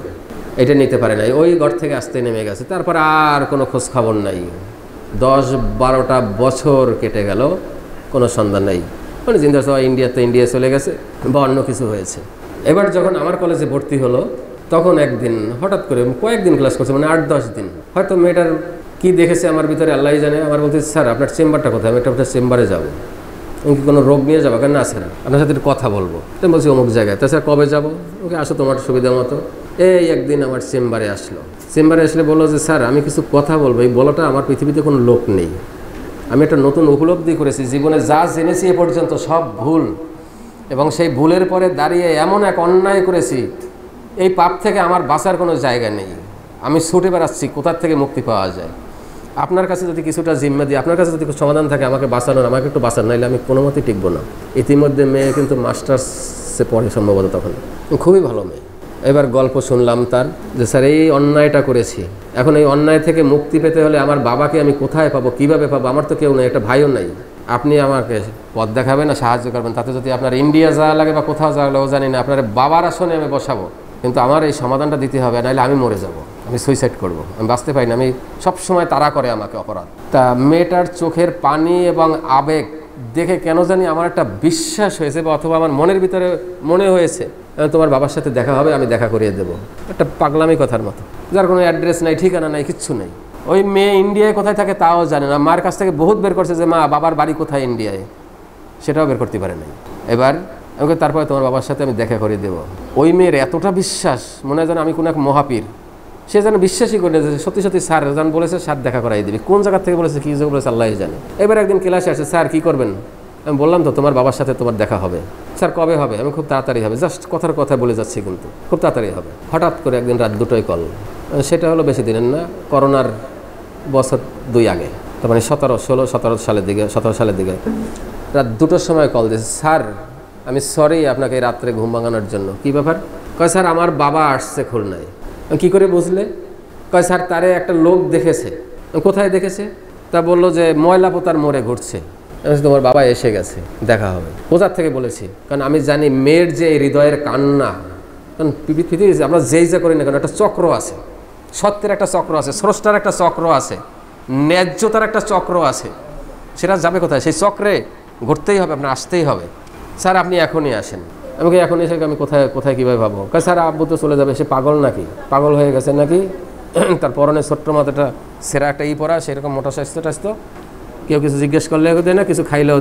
S1: এটা নিতে পারে নাই, ওই ঘর থেকে আসতে নেমে গেছে। তারপর আর কোনো খোঁজ খবর নাই, 10-12টা বছর কেটে গেল, কোনো সন্ধান নেই। মানে জিন্দা সবাই ইন্ডিয়া চলে গেছে বা অন্য কিছু হয়েছে। এবার যখন আমার কলেজে ভর্তি হলো, তখন একদিন হঠাৎ করে কয়েকদিন ক্লাস করছে, মানে 8-10 দিন, হয়তো মেয়েটার কি দেখেছে আমার ভিতরে আল্লাহই জানে। আমার বলতে, স্যার আপনার চেম্বারটা কোথায়? আমি একটা চেম্বারে যাবো। আমি কি কোনো রোগ নিয়ে যাবো? কেন না স্যার আপনার সাথে একটু কথা বলবো। তো বলছি অমুক জায়গায়। তা স্যার কবে যাবো? ওকে আসো তোমার সুবিধা মতো। এই একদিন আমার চেম্বারে আসলো, চেম্বারে আসলে বললো যে স্যার আমি কিছু কথা বলবো, এই বলাটা আমার পৃথিবীতে কোনো লোক নেই, আমি একটা নতুন উপলব্ধি করেছি, জীবনে যা জেনেছি এ পর্যন্ত সব ভুল, এবং সেই ভুলের পরে দাঁড়িয়ে এমন এক অন্যায় করেছি, এই পাপ থেকে আমার বাঁচার কোনো জায়গা নেই, আমি ছুটে বেড়াচ্ছি কোথার থেকে মুক্তি পাওয়া যায়। আপনার কাছে যদি কিছুটা জিম্মা দিই, আপনার কাছে যদি সমাধান থাকে আমাকে বাঁচানোর, আমাকে একটু বাঁচান, নাইলে আমি কোনো মতেই টিকবো না। ইতিমধ্যে মেয়ে কিন্তু মাস্টার্সে পড়ে সম্ভবত, তখন খুবই ভালো মেয়ে। এবার গল্প শুনলাম তার, যে স্যার এই অন্যায়টা করেছি, এখন এই অন্যায় থেকে মুক্তি পেতে হলে আমার বাবাকে আমি কোথায় পাবো, কীভাবে পাবো? আমার তো কেউ নেই, একটা ভাইও নাই, আপনি আমাকে পথ দেখাবেন না, সাহায্য করবেন। তাতে যদি আপনার ইন্ডিয়া যাওয়া লাগে বা কোথাও যাওয়া লাগে জানি না, আপনার বাবার আসনে আমি বসাবো, কিন্তু আমার এই সমাধানটা দিতে হবে, নাহলে আমি মরে যাব, আমি সুইসাইড করব, আমি বাঁচতে পারি না, আমি সবসময় তাড়া করে আমাকে অপরাধ। তা মেয়েটার চোখের পানি এবং আবেগ দেখে কেন জানি আমার একটা বিশ্বাস হয়েছে, বা অথবা আমার মনের ভিতরে মনে হয়েছে তোমার বাবার সাথে দেখা হবে, আমি দেখা করিয়ে দেবো। একটা পাগলামি কথার মতো, যার কোনো অ্যাড্রেস নাই, ঠিকানা নাই, কিচ্ছু নেই। ওই মেয়ে ইন্ডিয়ায় কোথায় থাকে তাও জানে না, মার কাছ থেকে বহুত বের করছে যে মা বাবার বাড়ি কোথায় ইন্ডিয়ায়, সেটাও বের করতে পারে নাই। এবার আমাকে তারপরে তোমার বাবার সাথে আমি দেখা করিয়ে দেবো। ওই মেয়ের এতটা বিশ্বাস, মনে হয় যেন আমি কোনো এক মহাপীর, সে যেন বিশ্বাসই করে যে সত্যি সত্যি স্যার যেন বলেছে স্যার দেখা করাই দিবি, কোন জায়গা থেকে বলেছে, কী বলেছে আল্লাহ জানে। এবার একদিন ক্লাসে আসে, স্যার কী করবেন? আমি বললাম তো তোমার বাবার সাথে তোমার দেখা হবে। স্যার কবে হবে? আমি খুব তাড়াতাড়ি হবে, জাস্ট কথার কথা বলে যাচ্ছি, কিন্তু খুব তাড়াতাড়ি হবে। হঠাৎ করে একদিন রাত 2টোয় কল, সেটা হলো বেশি দিনের না, করোনার বছর 2 আগে, তার মানে 17 সালের দিকে রাত 2টোর সময় কল দিয়েছে, স্যার আমি সরি আপনাকে রাত্রে ঘুম ভাঙানোর জন্য। কী ব্যাপার? কয় স্যার আমার বাবা আসছে খুলনায়। কী করে বুঝলে? কয় স্যার তারে একটা লোক দেখেছে। কোথায় দেখেছে? তা বললো যে ময়লাপোতার মোড়ে ঘুরছে। তোমার বাবা এসে গেছে, দেখা হবে। কোথার থেকে বলেছি? কারণ আমি জানি মেয়ের যে হৃদয়ের কান্না, কারণ পৃথিবীতে আমরা যেই যা করি না কেন একটা চক্র আছে, সত্যের একটা চক্র আছে, স্রষ্টার একটা চক্র আছে, ন্যায্যতার একটা চক্র আছে, সেটা যাবে কোথায়? সেই চক্রে ঘুরতেই হবে, আপনার আসতেই হবে। স্যার আপনি এখনই আসেন। আমাকে এখন এসে আমি কোথায় কীভাবে ভাবো? স্যার আব্বু তো চলে যাবে, সে পাগল নাকি, পাগল হয়ে গেছে নাকি, তার পরনে ছোট্ট মতো একটা সেরা একটা পরা, সেরকম মোটা স্বাস্থ্য, কেউ কিছু জিজ্ঞেস করলেও দেয় না, কিছু খাইলেও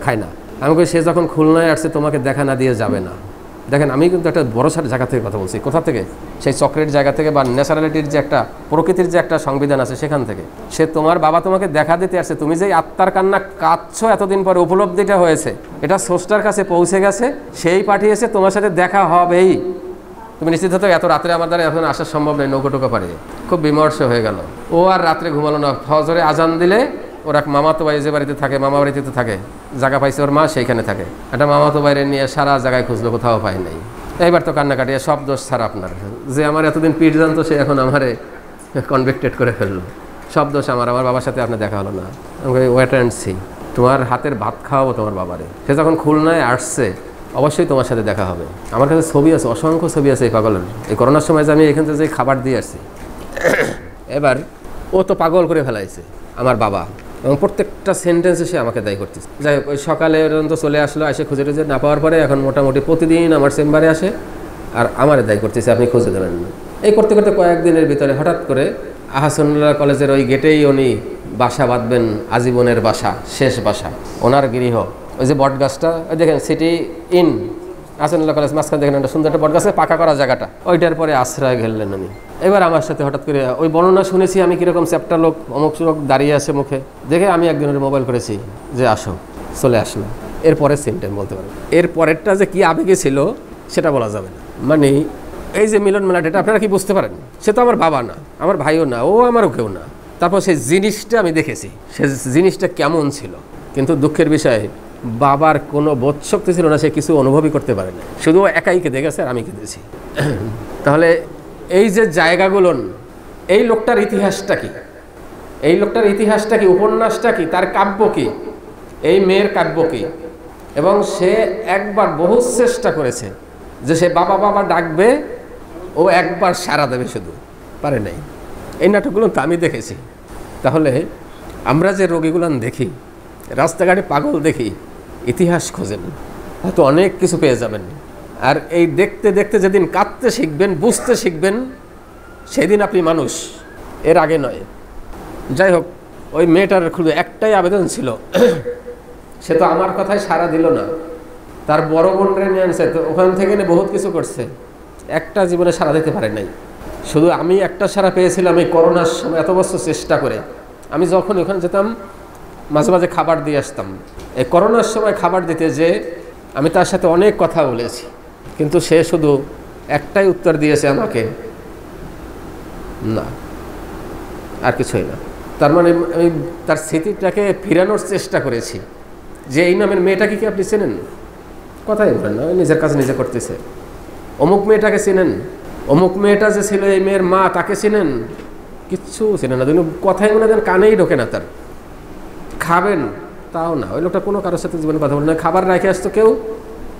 S1: খায় না। আমাকে সে যখন খুলনায় আসছে তোমাকে দেখা না দিয়ে যাবে না। দেখেন আমি কিন্তু একটা ভরসার জায়গা থেকে কথা বলছি। কোথা থেকে? সেই চক্রের জায়গা থেকে, বা ন্যাচারালিটির যে একটা, প্রকৃতির যে একটা সংবিধান আছে সেখান থেকে। সে তোমার বাবা তোমাকে দেখা দিতে আসছে, তুমি যে আত্মার কান্না কাঁদছো এতদিন পরে, উপলব্ধিটা হয়েছে, এটা স্রষ্টার কাছে পৌঁছে গেছে, সেই পাঠিয়েছে, তোমার সাথে দেখা হবেই। তুমি নিশ্চিত হতো এত রাত্রে আমার দ্বারা এখন আসা সম্ভব নেই, নৌকো টোকা পারে। খুব বিমর্ষ হয়ে গেল। ও আর রাত্রে ঘুমালো না, ফজরে আজান দিলে ওর এক মামাতো ভাই যে বাড়িতে থাকে, মামা বাড়িতে তো থাকে, জায়গা পাইছে ওর মা, সেইখানে থাকে। একটা মামাতো বাইরে নিয়ে সারা জায়গায় খুঁজলো, কোথাও পায় নাই। এইবার তো কান্নাকাটি, সব দোষ ছাড়া আপনার, যে আমার এতদিন পিঠ জানতো সে এখন আমারে কনভিক্টেড করে ফেললো, সব দোষ আমার বাবার সাথে আপনার দেখা হলো না। আমাকে ওয়েট অ্যান্ড সি, তোমার হাতের ভাত খাওয়াবো তোমার বাবারে, সে যখন খুলনায় আসছে অবশ্যই তোমার সাথে দেখা হবে। আমার কাছে ছবি আছে, অসংখ্য ছবি আছে এই পাগলের। এই করোনার সময় যে আমি এখান থেকে যে খাবার দিয়ে আসছি, এবার ও তো পাগল করে ফেলাইছে আমার বাবা, এবং প্রত্যেকটা সেন্টেন্সে সে আমাকে দায়ী করতেছে। যাই হোক, ওই সকালে পর্যন্ত চলে আসলো, এসে খুঁজে টুজে না পাওয়ার পরে এখন মোটামুটি প্রতিদিন আমার চেম্বারে আসে আর আমারে দায়ী করতেছে, আপনি খুঁজে দেবেন না। এই করতে করতে কয়েকদিনের ভিতরে হঠাৎ করে আহসানুল্লাহ কলেজের ওই গেটেই উনি বাসা বাঁধবেন, আজীবনের বাসা, শেষ বাসা, ওনার গৃহ। ওই যে বট গাছটা, ওই দেখেন সিটি ইন আহসানুল্লাহ কলেজ মাঝখানে দেখেন একটা সুন্দর একটা বট গাছে পাকা করা জায়গাটা, ওইটার পরে আশ্রয় ঘেললেন উনি। এবার আমার সাথে হঠাৎ করে ওই বর্ণনা শুনেছি আমি, কীরকম চ্যাপ্টার লোক, অমুক লোক দাঁড়িয়ে আছে মুখে, দেখে আমি একজনের মোবাইল করেছি যে আসো, চলে আসলো। এরপরের সিনটা বলতে পারবো, এর পরেরটা যে কী আবেগে ছিল সেটা বলা যাবে না। মানে এই যে মিলন মেলাটা, এটা আপনারা কি বুঝতে পারেন? সে তো আমার বাবা না, আমার ভাইও না, ও আমারও কেউ না। তারপর সেই জিনিসটা আমি দেখেছি, সে জিনিসটা কেমন ছিল। কিন্তু দুঃখের বিষয়, বাবার কোনো বোধশক্তি ছিল না, সে কিছু অনুভবই করতে পারে না, শুধু একাই কেঁদে গেছে আর আমি কেঁদেছি। তাহলে এই যে জায়গাগুলো, এই লোকটার ইতিহাসটা কি, এই লোকটার ইতিহাসটা কি, উপন্যাসটা কি, তার কাব্য কি, এই মেয়ের কাব্য কি, এবং সে একবার বহু চেষ্টা করেছে যে সে বাবা বাবা ডাকবে, ও একবার সাড়া দেবে, শুধু পারে নাই। এই নাটকগুলো তো আমি দেখেছি। তাহলে আমরা যে রোগীগুলো দেখি, রাস্তাঘাটে পাগল দেখি, ইতিহাস খোঁজেন, হয়তো অনেক কিছু পেয়ে যাবেন। আর এই দেখতে দেখতে যেদিন কাঁদতে শিখবেন, বুঝতে শিখবেন, সেদিন আপনি মানুষ, এর আগে নয়। যাই হোক, ওই মেয়েটার শুধু একটাই আবেদন ছিল, সে তো আমার কথায় সাড়া দিল না, তার বড় বোনরে নিয়ে আনছে, তো ওখান থেকে বহুত কিছু করছে, একটা জীবনে সাড়া দিতে পারে নাই। শুধু আমি একটা সাড়া পেয়েছিলাম এই করোনার সময়, এত বছর চেষ্টা করে। আমি যখন ওখানে যেতাম মাঝে মাঝে খাবার দিয়ে আসতাম, এই করোনার সময় খাবার দিতে যে আমি তার সাথে অনেক কথা বলেছি, কিন্তু সে শুধু একটাই উত্তর দিয়েছে আমাকে, না, আর কিছুই না। তার মানে আমি তার স্মৃতিটাকে ফিরানোর চেষ্টা করেছি যে এই নামের মেয়েটাকে কি আপনি চেনেন? কথাই বলেন না, নিজের কাছে নিজে করতেছে। অমুক মেয়েটাকে চেনেন? অমুক মেয়েটা যে ছিল এই মেয়ের মা, তাকে চেনেন? কিচ্ছু চেনেন না, কথাই মনে দেন, কানেই ঢোকে না তার। খাবেন তাও না, ওই লোকটা কোনো কারোর সাথে জীবনে কথা বলে না। খাবার রেখে আসতো, কেউ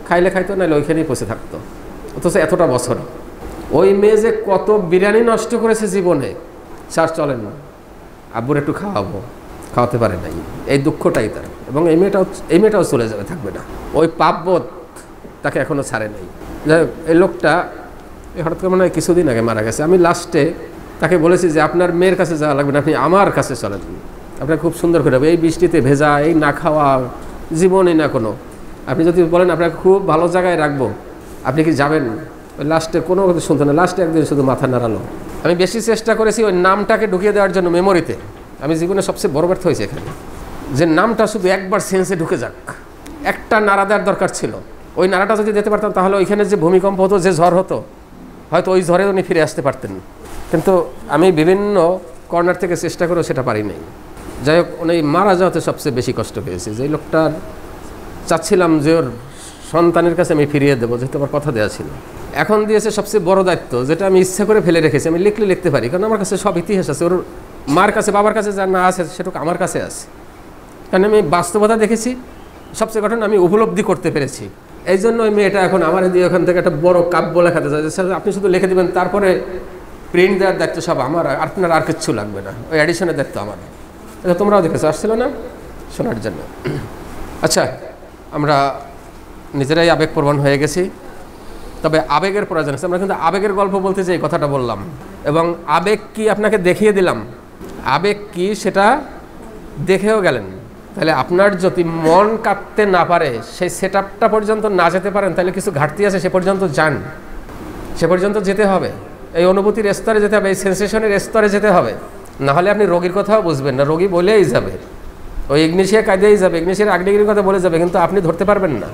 S1: খাইলে খাইতো, নাহলে ওইখানেই বসে থাকতো। অথচ এতটা বছর ওই মেয়ে যে কত বিরিয়ানি নষ্ট করেছে জীবনে, স্যার চলেন না, আব্বুর একটু খাওয়াবো, খাওয়াতে পারে নাই, এই দুঃখটাই তার। এবং এই মেয়েটাও চলে যাবে, থাকবে না, ওই পাপবোধ তাকে এখনও ছাড়ে নাই। যাই হোক, এই লোকটা হঠাৎ করে মনে হয় কিছুদিন আগে মারা গেছে। আমি লাস্টে তাকে বলেছি যে আপনার মেয়ের কাছে যাওয়া লাগবে না, আপনি আমার কাছে চলেন, আপনার খুব সুন্দর করে হবে। এই বৃষ্টিতে ভেজা, এই না খাওয়া, জীবনই না কোনো, আপনি যদি বলেন আপনাকে খুব ভালো জায়গায় রাখবো, আপনি কি যাবেন? ওই লাস্টে কোনো কথা শুনতো না, লাস্টে একদিন শুধু মাথা নাড়ালো। আমি বেশি চেষ্টা করেছি ওই নামটাকে ঢুকিয়ে দেওয়ার জন্য মেমোরিতে। আমি জীবনে সবচেয়ে বড় ব্যর্থ হয়েছে এখানে, যে নামটা শুধু একবার সেন্সে ঢুকে যাক। একটা নাড়া দেওয়ার দরকার ছিল, ওই নাড়াটা যদি দিতে পারতাম তাহলে ওইখানে যে ভূমিকম্প হতো, যে ঝড় হতো, হয়তো ওই ঝড়ে উনি ফিরে আসতে পারতেন। কিন্তু আমি বিভিন্ন কর্নার থেকে চেষ্টা করেও সেটা পারি নাই। যাই হোক, উনি মারা যাওয়াতে সবচেয়ে বেশি কষ্ট পেয়েছি। যে লোকটার চাচ্ছিলাম যে ওর সন্তানের কাছে আমি ফিরিয়ে দেবো, যেহেতু আমার কথা দেওয়া ছিল। এখন দিয়েছে সবচেয়ে বড় দায়িত্ব, যেটা আমি ইচ্ছা করে ফেলে রেখেছি। আমি লিখতে পারি, কারণ আমার কাছে সব ইতিহাস আছে, ওর মার কাছে, বাবার কাছে যা না আছে সেটুকু আমার কাছে আছে, কারণ আমি বাস্তবতা দেখেছি। সবচেয়ে ঘটনা আমি উপলব্ধি করতে পেরেছি। এই জন্য ওই মেয়েটা এখন আমার দিয়ে ওখান থেকে একটা বড় কাব্য লেখাতে চাই, আপনি শুধু লিখে দেবেন, তারপরে প্রিন্ট দেওয়ার দায়িত্ব সব আমার, আপনার আর কিচ্ছু লাগবে না, ওই অ্যাডিশনের দায়িত্ব আমার। এটা তোমরাও দেখেছো, আসছিল না শোনার জন্য। আচ্ছা, আমরা নিজেরাই আবেগপ্রবণ হয়ে গেছি, তবে আবেগের প্রয়োজন আছে। আমরা কিন্তু আবেগের গল্প বলতে যে এই কথাটা বললাম, এবং আবেগ কি আপনাকে দেখিয়ে দিলাম, আবেগ কি সেটা দেখেও গেলেন। তাহলে আপনার যদি মন কাঁদতে না পারে, সেই সেট আপটা পর্যন্ত না যেতে পারেন, তাহলে কিছু ঘাটতি আছে, সে পর্যন্ত যান, সে পর্যন্ত যেতে হবে। এই অনুভূতির স্তরে যেতে হবে, এই সেন্সেশনের স্তরে যেতে হবে, নাহলে আপনি রোগীর কথাও বুঝবেন না। রোগী বলেই যাবে, ওই ইগনিশিয়া কাঁদেই যাবে, ইগনিশিয়ার আগ্নেয়গিরির কথা বলে যাবে, কিন্তু আপনি ধরতে পারবেন না।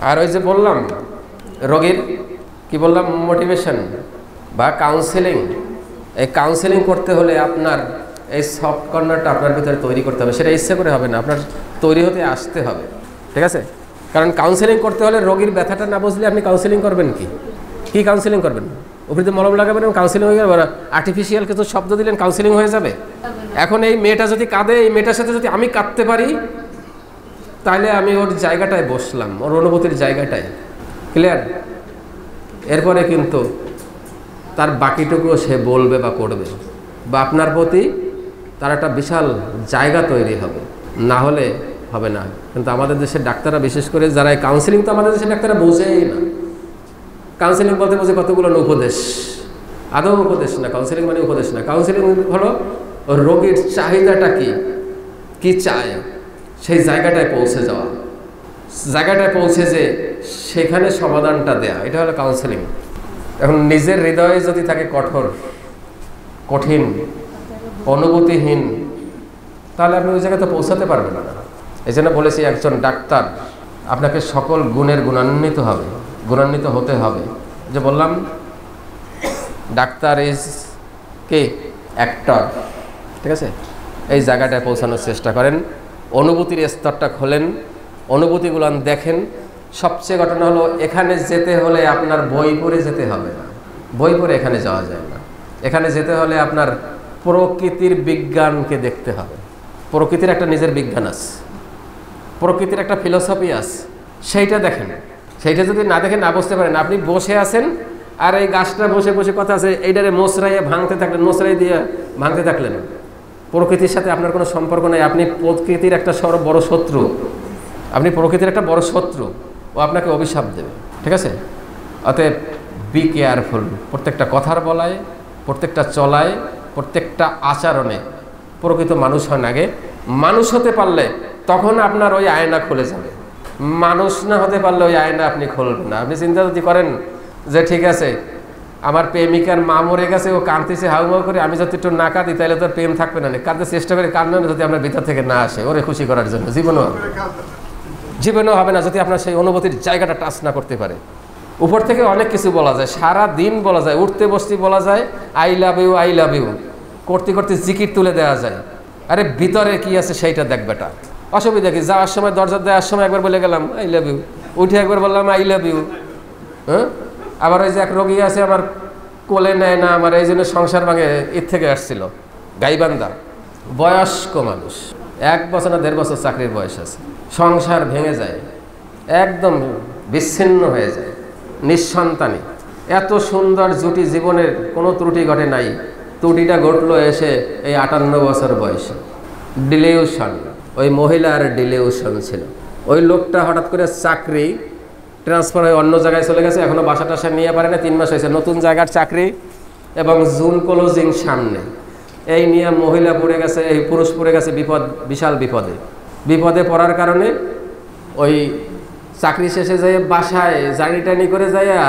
S1: আর ওই যে বললাম রোগীর কি বললাম, মোটিভেশন বা কাউন্সেলিং, এই কাউন্সেলিং করতে হলে আপনার এই সফট কর্নারটা আপনার ভিতরে তৈরি করতে হবে। সেটা ইচ্ছে করে হবে না, আপনার তৈরি হতে আসতে হবে, ঠিক আছে? কারণ কাউন্সেলিং করতে হলে রোগীর ব্যথাটা না বুঝলে আপনি কাউন্সেলিং করবেন কি কাউন্সেলিং করবেন? উপরে মলম লাগাবেন এবং কাউন্সেলিং হয়ে যাবে? আর্টিফিশিয়াল কিছু শব্দ দিলেন কাউন্সেলিং হয়ে যাবে? এখন এই মেয়েটা যদি কাঁদে, এই মেয়েটার সাথে যদি আমি কাঁদতে পারি, তাহলে আমি ওর জায়গাটায় বসলাম, ওর অনুভূতির জায়গাটায়। ক্লিয়ার? এরপরে কিন্তু তার বাকিটুকুও সে বলবে বা করবে, বা আপনার প্রতি তার একটা বিশাল জায়গা তৈরি হবে, না হলে হবে না। কিন্তু আমাদের দেশের ডাক্তাররা, বিশেষ করে যারা কাউন্সেলিং, তো আমাদের দেশের ডাক্তাররা বোঝেই না। কাউন্সেলিং বলতে বোঝে কতগুলো উপদেশ, আদৌ উপদেশ না। কাউন্সেলিং মানে উপদেশ না। কাউন্সেলিং হলো রোগীর চাহিদাটা কি চায় সেই জায়গাটায় পৌঁছে যাওয়া, জায়গাটায় পৌঁছে যে সেখানে সমাধানটা দেয়া, এটা হলো কাউন্সেলিং। এখন নিজের হৃদয়ে যদি থাকে কঠিন, অনুভূতিহীন, তাহলে আপনি ওই জায়গাতে পৌঁছাতে পারবেন না। এই জন্য বলেছি, একজন ডাক্তার আপনাকে সকল গুণের গুণান্বিত হতে হবে। যে বললাম, ডাক্তার ইজ কে অ্যাক্টর, ঠিক আছে? এই জায়গাটায় পৌঁছানোর চেষ্টা করেন, অনুভূতির স্তরটা খোলেন, অনুভূতিগুলো দেখেন। সবচেয়ে ঘটনা হলো, এখানে যেতে হলে আপনার বই পড়ে যেতে হবে না, বই পড়ে এখানে যাওয়া যায় না। এখানে যেতে হলে আপনার প্রকৃতির বিজ্ঞানকে দেখতে হবে। প্রকৃতির একটা নিজের বিজ্ঞান আছে, প্রকৃতির একটা ফিলোসফি আছে, সেইটা দেখেন। সেইটা যদি না দেখেন, না বুঝতে পারেন, আপনি বসে আছেন আর এই গাছটা বসে বসে কথা আছে, এইটারে মোচড়াইয়ে ভাঙতে থাকলেন, মোচড়াই দিয়ে ভাঙতে থাকলেন। প্রকৃতির সাথে আপনার কোনো সম্পর্ক নেই, আপনি প্রকৃতির একটা বড় শত্রু, আপনি প্রকৃতির একটা বড় শত্রু, ও আপনাকে অভিশাপ দেবে, ঠিক আছে? অতএব বি কেয়ারফুল। প্রত্যেকটা কথার বলায়, প্রত্যেকটা চলায়, প্রত্যেকটা আচরণে প্রকৃত মানুষ হন আগে। মানুষ হতে পারলে তখন আপনার ওই আয়না খুলে যাবে। মানুষ না হতে পারলে ওই আয়না আপনি খুলবেন না। আপনি চিন্তা যদি করেন যে ঠিক আছে, আমার প্রেমিকার মা মরে গেছে, ও কাঁদতেছে হাউমাউ করে, আমি যদি একটু না কাঁদি তাহলে তোর প্রেম থাকবে না। কাঁদতে চেষ্টা করে কাঁদবেন যদি আপনার ভিতর থেকে না আসে, ওরে খুশি করার জন্য, জীবনেও হবে না যদি আপনার সেই অনুভূতির জায়গাটা টাচ না করতে পারে। উপর থেকে অনেক কিছু বলা যায়, সারা দিন বলা যায়, উঠতে বসতে বলা যায়, I love you I love you করতে করতে জিকির তুলে দেওয়া যায়। আরে ভিতরে কি আছে সেইটা দেখবেটা। অসুবিধা কি? যাওয়ার সময়, দরজা দেওয়ার সময় একবার বলে গেলাম আই লাভ ইউ, উঠে একবার বললাম আই লাভ ইউ। হ্যাঁ, আবার ওই যে এক রোগী আছে, আমার কোলে নেয় না, আমার এই জন্য সংসার ভাঙে, এর থেকে আসছিল গাইবান্ধা, বয়স্ক মানুষ, 1 বছর না 1.5 বছর চাকরির বয়স আছে, সংসার ভেঙে যায়, একদম বিচ্ছিন্ন হয়ে যায়, নিঃসন্তানী। এত সুন্দর জুটি, জীবনের কোনো ত্রুটি ঘটে নাই, ত্রুটিটা ঘটলো এসে এই 58 বছর বয়সে। ডিলিউশন, ওই মহিলার ডিলিউশন ছিল। ওই লোকটা হঠাৎ করে চাকরি ট্রান্সফার হয়ে অন্য জায়গায় চলে গেছে, এখনও বাসা টাসা নিয়ে পারে না, 3 মাস হয়েছে, নতুন জায়গার চাকরি এবং জুন ক্লোজিং সামনে, এই নিয়ে মহিলা পড়ে গেছে, এই পুরুষ পড়ে গেছে বিশাল বিপদে পড়ার কারণে ওই চাকরি শেষে যাই বাসায় জার্নি টানি করে যাইয়া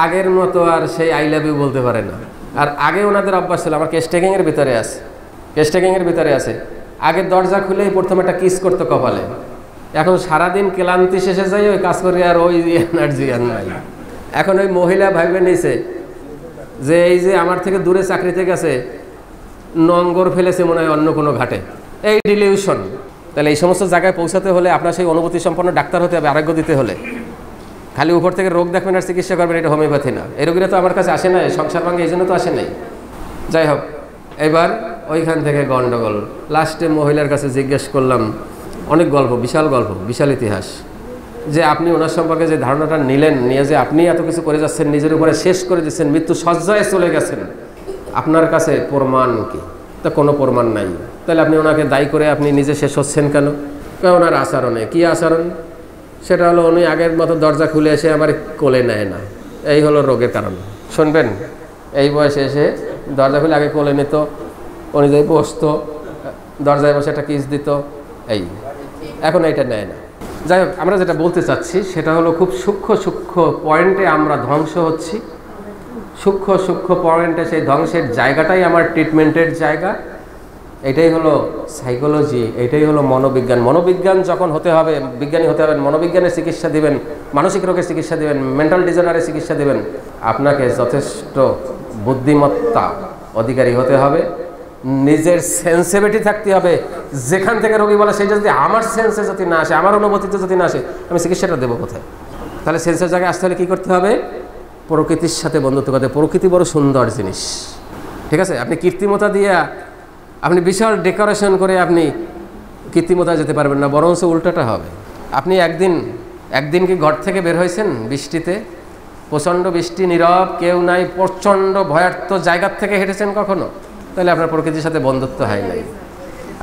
S1: আগের মতো আর সেই আই লাভ ইউ বলতে পারে না। আর আগে ওনাদের অভ্যাস ছিল, আমার কেস টেকিংয়ের ভিতরে আছে, আগে দরজা খুলেই প্রথমে একটা কিস করতো কপালে। এখন সারাদিন ক্লান্তি শেষে যাই ওই কাজ করে, আর ওই এনার্জি আর নাই। এখন ওই মহিলা ভাইবে নিছে যে এই যে আমার থেকে দূরে চাকরিতে গেছে, নঙ্গর ফেলেছে মনে হয় অন্য কোনো ঘাটে, এই ডিলিউশন। তাহলে এই সমস্ত জায়গায় পৌঁছাতে হলে আপনার সেই অনুভূতি সম্পন্ন ডাক্তার হতে হবে, আরোগ্য দিতে হলে। খালি উপর থেকে রোগ দেখবেন আর চিকিৎসা করবেন, এটা হোমিওপ্যাথি না। এই রোগীরা তো আমার কাছে আসে নাই, সংসার ভাঙে এই জন্য তো আসে নাই। যাই হোক, এবার ওইখান থেকে গন্ডগোল। লাস্টে মহিলার কাছে জিজ্ঞেস করলাম, অনেক গল্প, বিশাল ইতিহাস, যে আপনি ওনার সম্পর্কে যে ধারণাটা নিয়ে যে আপনি এত কিছু করে যাচ্ছেন, নিজের উপরে শেষ করে দিচ্ছেন, মৃত্যু সজ্জায় চলে গেছেন, আপনার কাছে প্রমাণ কি? তা কোনো প্রমাণ নাই। তাহলে আপনি ওনাকে দায়ী করে আপনি নিজে শেষ হচ্ছেন কেন? ওনার আচরণে। কি আচরণ? সেটা হলো উনি আগের মতো দরজা খুলে এসে আমার কোলে নেয় না, এই হলো রোগের কারণ। শুনবেন, এই বয়সে এসে দরজা খুলে আগে কোলে নিত, উনি যাই বসতো, দরজায় বসে একটা কিস দিত, এই এখন এইটা নেয় না। যাই হোক, আমরা যেটা বলতে চাচ্ছি সেটা হলো খুব সূক্ষ্ম পয়েন্টে আমরা ধ্বংস হচ্ছি। সূক্ষ্ম পয়েন্টে সেই ধ্বংসের জায়গাটাই আমার ট্রিটমেন্টের জায়গা। এটাই হলো সাইকোলজি, এটাই হলো মনোবিজ্ঞান যখন হতে হবে, বিজ্ঞানী হতে হবেন, মনোবিজ্ঞানের চিকিৎসা দিবেন, মানসিক রোগের চিকিৎসা দিবেন, মেন্টাল ডিসঅর্ডারের চিকিৎসা দিবেন, আপনাকে যথেষ্ট বুদ্ধিমত্তা অধিকারী হতে হবে নিজের সেন্সিটিভিটি থাকতে হবে। যেখান থেকে রোগী বলে সেটা যদি আমার সেন্সে যদি না আসে, আমার অনুভূতিতে যদি না আসে, আমি চিকিৎসাটা দেবো কোথায়? তাহলে সেন্সের জায়গায় আসতে হলে কী করতে হবে? প্রকৃতির সাথে বন্ধুত্ব করতে। প্রকৃতি বড় সুন্দর জিনিস, ঠিক আছে? আপনি কৃত্রিমতা দিয়ে আপনি বিশাল ডেকোরেশন করে আপনি কৃত্রিমতা যেতে পারবেন না, বরঞ্চ উল্টোটা হবে। আপনি একদিন কি ঘর থেকে বের হয়েছেন বৃষ্টিতে, প্রচণ্ড বৃষ্টি, নীরব, কেউ নাই, প্রচণ্ড ভয়ার্থ জায়গার থেকে হেঁটেছেন কখনো? তাহলে আপনার প্রকৃতির সাথে বন্ধুত্ব হয় নাই।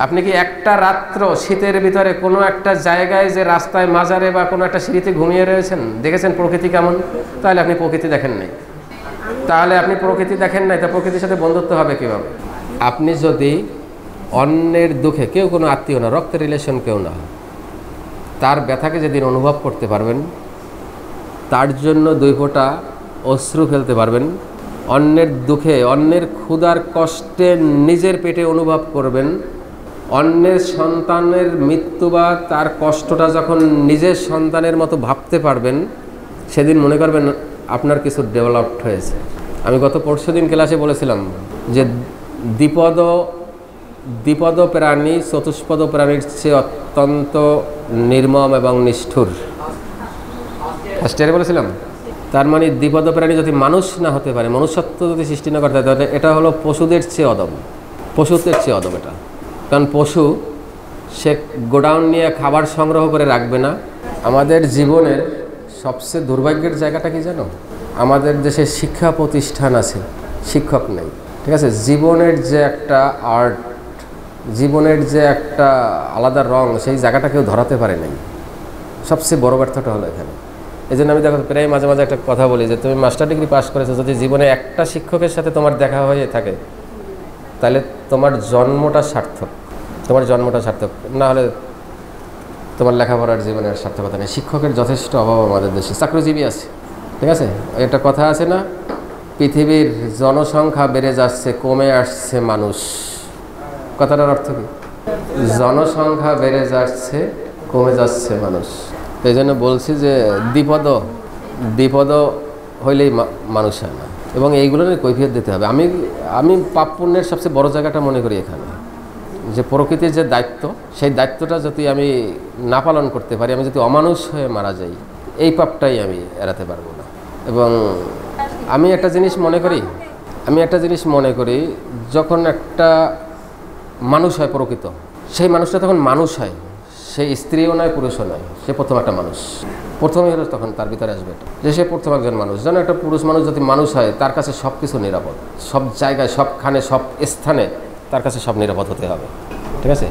S1: আপনি কি একটা রাত্র শীতের ভিতরে কোনো একটা জায়গায় যে রাস্তায় মাজারে বা কোনো একটা সিঁড়িতে ঘুমিয়ে রয়েছেন, দেখেছেন প্রকৃতি কেমন? তাহলে আপনি প্রকৃতি দেখেন নাই। তাহলে আপনি প্রকৃতি দেখেন নাই, তা প্রকৃতির সাথে বন্ধুত্ব হবে কীভাবে? আপনি যদি অন্যের দুঃখে, কেউ কোনো আত্মীয় না, রক্তের রিলেশন কেউ না, তার ব্যথাকে যেদিন অনুভব করতে পারবেন, তার জন্য 2 ফোঁটা অশ্রু ফেলতে পারবেন, অন্যের দুঃখে, অন্যের ক্ষুধার কষ্টে নিজের পেটে অনুভব করবেন, অন্যের সন্তানের মৃত্যু বা তার কষ্টটা যখন নিজের সন্তানের মতো ভাবতে পারবেন, সেদিন মনে করবেন আপনার কিছু ডেভেলপড হয়েছে। আমি গত পরশুদিন ক্লাসে বলেছিলাম যে দ্বিপদ প্রাণী চতুষ্পদ প্রাণীর চেয়ে অত্যন্ত নির্মম এবং নিষ্ঠুর। ফার্স্টে বলেছিলাম, তার মানে দ্বিপদ প্রাণী যদি মানুষ না হতে পারে, মনুষ্যত্ব যদি সৃষ্টি না করতে, তাহলে এটা হলো পশুদের চেয়ে অদম, পশুদের চেয়ে অদম এটা। কারণ পশু সে গোডাউন নিয়ে খাবার সংগ্রহ করে রাখবে না। আমাদের জীবনের সবচেয়ে দুর্ভাগ্যের জায়গাটা কি জানো? আমাদের দেশে শিক্ষা প্রতিষ্ঠান আছে, শিক্ষক নেই, ঠিক আছে? জীবনের যে একটা আর্ট, জীবনের যে একটা আলাদা রং, সেই জায়গাটা কেউ ধরাতে পারে নাই। সবচেয়ে বড় ব্যর্থটা হলো এখানে। এই জন্য আমি দেখো প্রায় মাঝে মাঝে একটা কথা বলি যে তুমি মাস্টার ডিগ্রি পাস করেছো, যদি জীবনে একটা শিক্ষকের সাথে তোমার দেখা হয়ে থাকে, তাহলে তোমার জন্মটা সার্থক, তোমার জন্মটা সার্থক। না হলে তোমার লেখাপড়ার জীবনের সার্থকতা নেই। শিক্ষকের যথেষ্ট অভাব আমাদের দেশে। চাকরিজীবী আছে, ঠিক আছে? একটা কথা আছে না, পৃথিবীর জনসংখ্যা বেড়ে যাচ্ছে, কমে আসছে মানুষ। কথাটার অর্থ কি? জনসংখ্যা বেড়ে যাচ্ছে, কমে যাচ্ছে মানুষ। এই জন্য বলছি যে দ্বিপদ হইলেই মানুষ হয় না, এবং এইগুলো নিয়ে কৈফিয়ত দিতে হবে। আমি পাপ পুণ্যের সবচেয়ে বড় জায়গাটা মনে করি এখানে, যে প্রকৃতির যে দায়িত্ব, সেই দায়িত্বটা যদি আমি না পালন করতে পারি, আমি যদি অমানুষ হয়ে মারা যাই, এই পাপটাই আমি এড়াতে পারবো না। এবং আমি একটা জিনিস মনে করি, যখন একটা মানুষ হয় প্রকৃত, সেই মানুষটা তখন মানুষ হয়, সেই স্ত্রীও নয়, পুরুষও নয়, সে প্রথম একটা মানুষ। প্রথমেই হলো তখন তার ভিতরে আসবে যে সে প্রথম একজন মানুষ। যেন একটা পুরুষ মানুষ যদি মানুষ হয়, তার কাছে সব কিছু নিরাপদ, সব জায়গায়, সবখানে, সব স্থানে তার কাছে সব নিরাপদ হতে হবে, ঠিক আছে?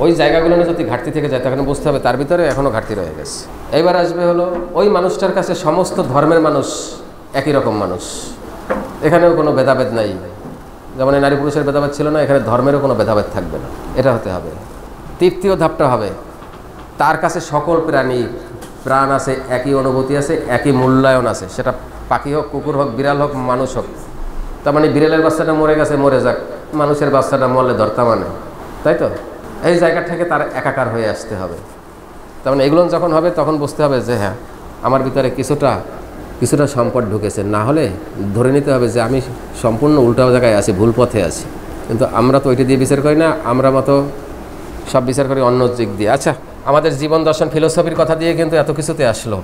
S1: ওই জায়গাগুলো যদি ঘাটতি থেকে যায়, তখন বুঝতে হবে তার ভিতরে এখনও ঘাটতি রয়ে গেছে। এইবার আসবে হলো ওই মানুষটার কাছে সমস্ত ধর্মের মানুষ একই রকম মানুষ, এখানেও কোনো ভেদাভেদ নাই। যেমন এই নারী পুরুষের ভেদাভেদ ছিল না, এখানে ধর্মেরও কোনো ভেদাভেদ থাকবে না। এটা হতে হবে। তৃতীয় ধাপটা হবে, তার কাছে সকল প্রাণ আছে, একই অনুভূতি আছে, একই মূল্যায়ন আছে। সেটা পাখি হোক, কুকুর হোক, বিড়াল হোক, মানুষ হোক। তার মানে বিড়ালের বাচ্চাটা মরে গেছে, মরে যাক, মানুষের বাচ্চাটা মরলে ধরতা মানে, তাই তো? এই জায়গা থেকে তার একাকার হয়ে আসতে হবে। তার মানে এগুলো যখন হবে, তখন বুঝতে হবে যে হ্যাঁ, আমার ভিতরে কিছুটা সম্পদ ঢুকেছে। না হলে ধরে নিতে হবে যে আমি সম্পূর্ণ উল্টা জায়গায় আছি, ভুল পথে আছি। কিন্তু আমরা তো ওইটা দিয়ে বিচার করি না, আমরা মতো সব বিচার করি অন্য দিক দিয়ে। আচ্ছা, আমাদের জীবন দর্শন ফিলোসফির কথা দিয়ে কিন্তু এত কিছুতে আসলো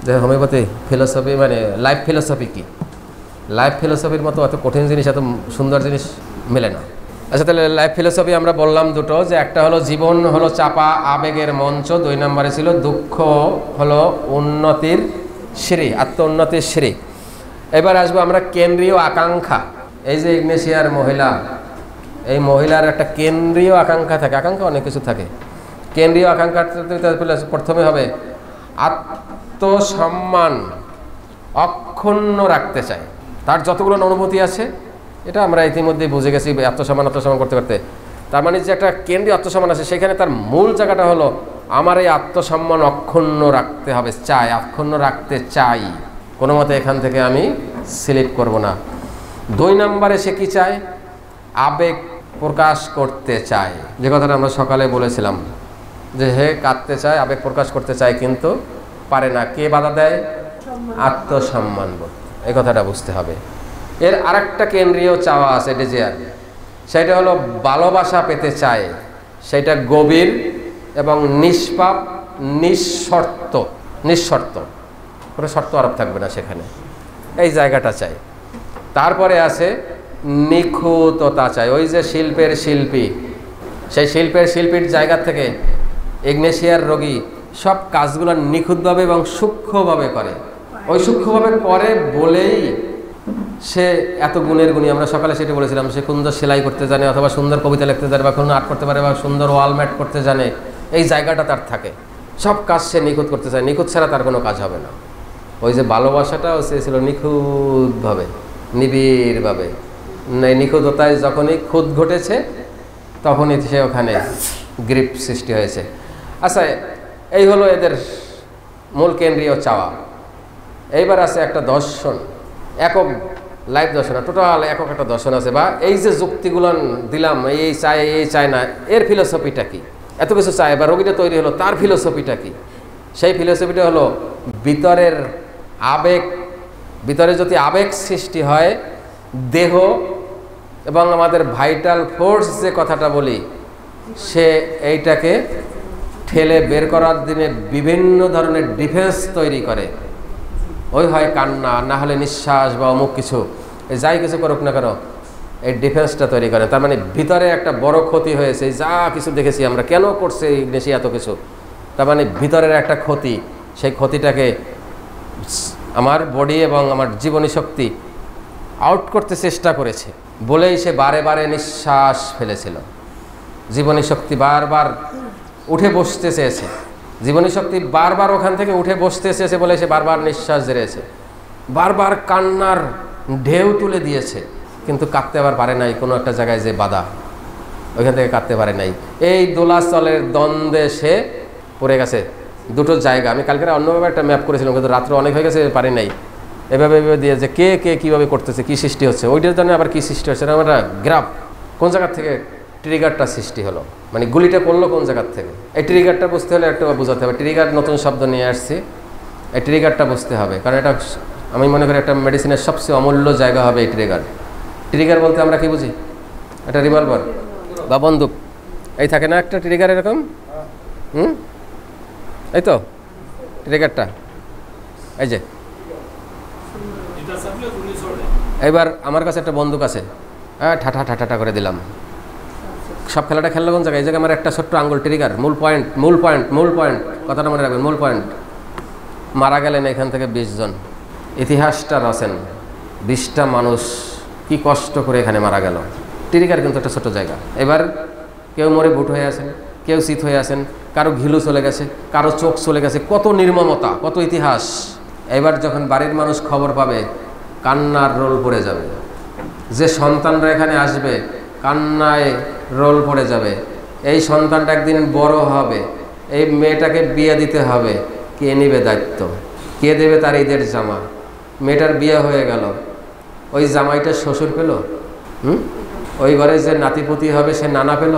S1: যে হোমিওপ্যাথি ফিলোসফি মানে লাইফ ফিলোসফি কি? লাইফ ফিলোসফির মতো এত কঠিন জিনিস, এত সুন্দর জিনিস মেলে না। আচ্ছা, তাহলে লাইফ ফিলোসফি আমরা বললাম দুটো, যে একটা হলো জীবন হলো চাপা আবেগের মঞ্চ, 2 নম্বরে ছিল দুঃখ হলো উন্নতির সিঁড়ি, আত্ম উন্নতির সিঁড়ি। এবার আসবো আমরা কেন্দ্রীয় আকাঙ্ক্ষা। এই যে ইগনেশিয়ার মহিলা, এই মহিলার একটা কেন্দ্রীয় আকাঙ্ক্ষা থাকে, আকাঙ্ক্ষা অনেক কিছু থাকে। কেন্দ্রীয় আকাঙ্ক্ষা প্রথমে হবে আত্মসম্মান অক্ষুণ্ণ রাখতে চায়। তার যতগুলো অনুভূতি আছে, এটা আমরা ইতিমধ্যেই বুঝে গেছি আত্মসম্মান করতে করতে। তার মানে যে একটা কেন্দ্রীয় আত্মসম্মান আছে, সেখানে তার মূল জায়গাটা হলো আমার এই আত্মসম্মান অক্ষুণ্ণ রাখতে হবে, অক্ষুণ্ণ রাখতে চাই, কোনো মতে এখান থেকে আমি সিলেক্ট করব না। 2 নম্বরে সে কি চায়? আবেগ প্রকাশ করতে চায়। যে কথাটা আমরা সকালে বলেছিলাম যে হে কাঁদতে চায়, আবেগ প্রকাশ করতে চায়, কিন্তু পারে না। কে বাধা দেয়? আত্মসম্মান বোধ। এই কথাটা বুঝতে হবে। এর আরেকটা কেন্দ্রীয় চাওয়া আছে, ডিজায়ার। সেটা হলো ভালোবাসা পেতে চায়, সেটা গভীর এবং নিষ্পাপ, নিঃশর্ত, নিঃশর্ত, কোনো শর্ত আরোপ থাকবে না সেখানে, এই জায়গাটা চাই। তারপরে আছে নিখুঁততা চাই। ওই যে শিল্পের শিল্পী, সেই শিল্পের শিল্পীর জায়গা থেকে ইগনেশিয়ার রোগী সব কাজগুলো নিখুঁতভাবে এবং সূক্ষ্মভাবে করে। ওই সূক্ষ্মভাবে করে বলেই সে এত গুণের গুণী। আমরা সকালে সেটা বলেছিলাম, সে সুন্দর সেলাই করতে জানে, অথবা সুন্দর কবিতা লিখতে জানে, বা কোনো আর্ট করতে পারে, বা সুন্দর ওয়ালম্যাট করতে জানে। এই জায়গাটা তার থাকে, সব কাজ সে নিখুঁত করতে চায়, নিখুঁত ছাড়া তার কোনো কাজ হবে না। ওই যে ভালোবাসাটাও সে ছিল নিখুঁতভাবে, নিবিড়ভাবে। এই নিখুঁততায় যখনই খুঁত ঘটেছে তখনই সে ওখানে গ্রিপ সৃষ্টি হয়েছে। আচ্ছা, এই হলো এদের মূল কেন্দ্রীয় চাওয়া। এইবার আছে একটা দর্শন, একক লাইফ দর্শন, টোটাল একক একটা দর্শন আছে। বা এই যে যুক্তিগুলো দিলাম, এই চায় এই চায় না, এর ফিলোসফিটা কি? এত কিছু চায় বা রোগীটা তৈরি হলো, তার ফিলোসফিটা কি? সেই ফিলোসফিটা হলো ভিতরের আবেগ। ভিতরে যদি আবেগ সৃষ্টি হয়, দেহ এবং আমাদের ভাইটাল ফোর্স যে কথাটা বলি, সে এইটাকে ঠেলে বের করার দিনে বিভিন্ন ধরনের ডিফেন্স তৈরি করে। ওই হয় কান্না, না হলে নিঃশ্বাস বা অমুক কিছু, যাই কিছু করুক না কেন এই ডিফেন্সটা তৈরি করে। তার মানে ভিতরে একটা বড় ক্ষতি হয়েছে, যা কিছু দেখেছি আমরা, কেন করছে ইগনেশি এত কিছু, তার মানে ভিতরের একটা ক্ষতি। সেই ক্ষতিটাকে আমার বডি এবং আমার জীবনী শক্তি আউট করতে চেষ্টা করেছে বলেই সে বারে বারে নিঃশ্বাস ফেলেছিল। জীবনী শক্তি বারবার উঠে বসতে চেয়েছে, জীবনী শক্তি বারবার ওখান থেকে উঠে বসতে চেয়েছে বলে সে বারবার নিঃশ্বাস জেরেছে, বারবার কান্নার ঢেউ তুলে দিয়েছে, কিন্তু কাঁদতে আবার পারে নাই। কোনো একটা জায়গায় যে বাধা, ওইখান থেকে কাঁদতে পারে নাই। এই দোলাচলের দ্বন্দ্বে সে পড়ে গেছে। দুটো জায়গা আমি কালকে অন্যভাবে একটা ম্যাপ করেছিলাম, কিন্তু রাত্রে অনেক হয়ে গেছে, পারি নাই। এভাবে এভাবে দিয়ে যে কে কে কীভাবে করতেছে, কী সৃষ্টি হচ্ছে, ওইটার জন্য আবার কী সৃষ্টি হচ্ছে, আমরা গ্রাফ কোন জায়গার থেকে ট্রিগারটা সৃষ্টি হলো, মানে গুলিটা পড়লো কোন জায়গার থেকে। এই ট্রিগারটা বুঝতে হলে একটা বোঝাতে হবে। ট্রিগার নতুন শব্দ নিয়ে আসছি, এই ট্রিগারটা বুঝতে হবে, কারণ এটা আমি মনে করি একটা মেডিসিনের সবচেয়ে অমূল্য জায়গা হবে এই ট্রিগার। ট্রিগার বলতে আমরা কি বুঝি? একটা রিভলভার বা বন্দুক, এই থাকে না একটা ট্রিগার এরকম, এই তো ট্রিগারটা, এই যে। এবার আমার কাছে একটা বন্দুক আছে, হ্যাঁ, ঠাঠা ঠাঠা করে দিলাম। সব খেলাটা খেললো কোন জায়গায়? এই জায়গায় আমার একটা ছোট্ট আঙ্গুল ট্রিগার, মূল পয়েন্ট, মূল পয়েন্ট, মূল পয়েন্ট, কথাটা মনে রাখবেন, মূল পয়েন্ট। মারা গেলেন এখান থেকে 20 জন। ইতিহাসটা রচেন, 20টা মানুষ কি কষ্ট করে এখানে মারা গেল। ট্রিগার কিন্তু একটা ছোট জায়গা। এবার কেউ মরে ভুট হয়ে আছেন, কেউ শীত হয়ে আছেন, কারো ঘিলু চলে গেছে, কারো চোখ চলে গেছে, কত নির্মমতা, কত ইতিহাস। এবার যখন বাড়ির মানুষ খবর পাবে, কান্নার রোল পড়ে যাবে। যে সন্তানরা এখানে আসবে, কান্নায় রোল পড়ে যাবে। এই সন্তানটা একদিন বড় হবে, এই মেয়েটাকে বিয়ে দিতে হবে, কে নেবে দায়িত্ব? কে দেবে তার ঈদের জামা? মেয়েটার বিয়ে হয়ে গেল, ওই জামাইটা শ্বশুর পেল, ওই ঘরে যে নাতিপুতি হবে সে নানা পেল,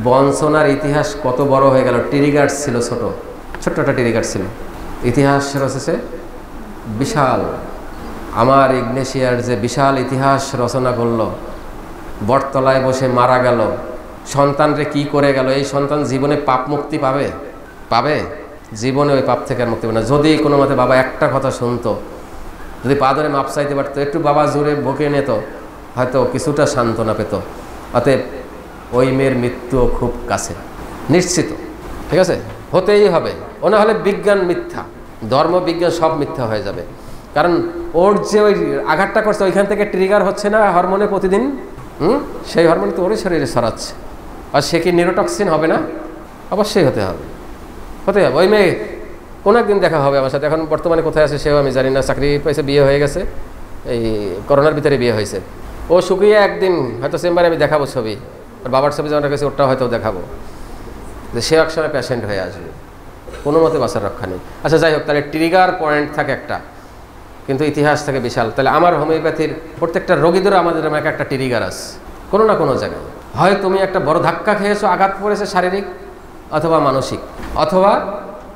S1: বঞ্চনার ইতিহাস কত বড় হয়ে গেল। ট্রিগার ছিল ছোট, ছোট্ট একটা ট্রিগার ছিল, ইতিহাস রচেছে বিশাল। আমার ইগনেশিয়ার যে বিশাল ইতিহাস রচনা করলো, বটতলায় বসে মারা গেল, সন্তানরে কি করে গেল। এই সন্তান জীবনে পাপ মুক্তি পাবে? পাবে? জীবনে ওই পাপ থেকে আর মুক্তি পাবে না। যদি কোনো মতে বাবা একটা কথা শুনতো, যদি পা ধরে মাপ চাইতে পারতো, একটু বাবা জোরে বকে নিত, হয়তো কিছুটা সান্ত্বনা পেত। অতএব ওই মেয়ের মৃত্যুও খুব কাছে, নিশ্চিত। ঠিক আছে, হতেই হবে। ও না হলে বিজ্ঞান মিথ্যা, ধর্ম বিজ্ঞান সব মিথ্যা হয়ে যাবে। কারণ ওর যে ওই আঘাতটা করছে, ওইখান থেকে ট্রিগার হচ্ছে না হরমোনে প্রতিদিন, সেই হরমোন তো ওরই শরীরে ছড়াচ্ছে। আর সে কি নিউরোটক্সিন হবে না? অবশ্যই হতে হবে, হতে হবে। ওই মেয়ে কোনো একদিন দেখা হবে আমার সাথে। এখন বর্তমানে কোথায় আছে সেও আমি জানি না, চাকরি পেয়েছে, বিয়ে হয়ে গেছে, এই করোনার ভিতরে বিয়ে হয়েছে। ও শুকিয়ে একদিন হয়তো চেম্বারে আমি দেখাবো ছবি, আর বাবার ছবি যেমন রেখেছি ওটাও হয়তো দেখাবো, যে সে একসময় পেশেন্ট হয়ে আসবে, কোনো মতে বাঁচার রক্ষা নেই। আচ্ছা যাই হোক, তাহলে ট্রিগার পয়েন্ট থাকে একটা, কিন্তু ইতিহাস থাকে বিশাল। তাহলে আমার হোমিওপ্যাথির প্রত্যেকটা রোগীদেরও আমাদের একটা ট্রিগার আছে কোনো না কোনো জায়গায়। হয় তুমি একটা বড় ধাক্কা খেয়েছো, আঘাত পড়েছে শারীরিক অথবা মানসিক, অথবা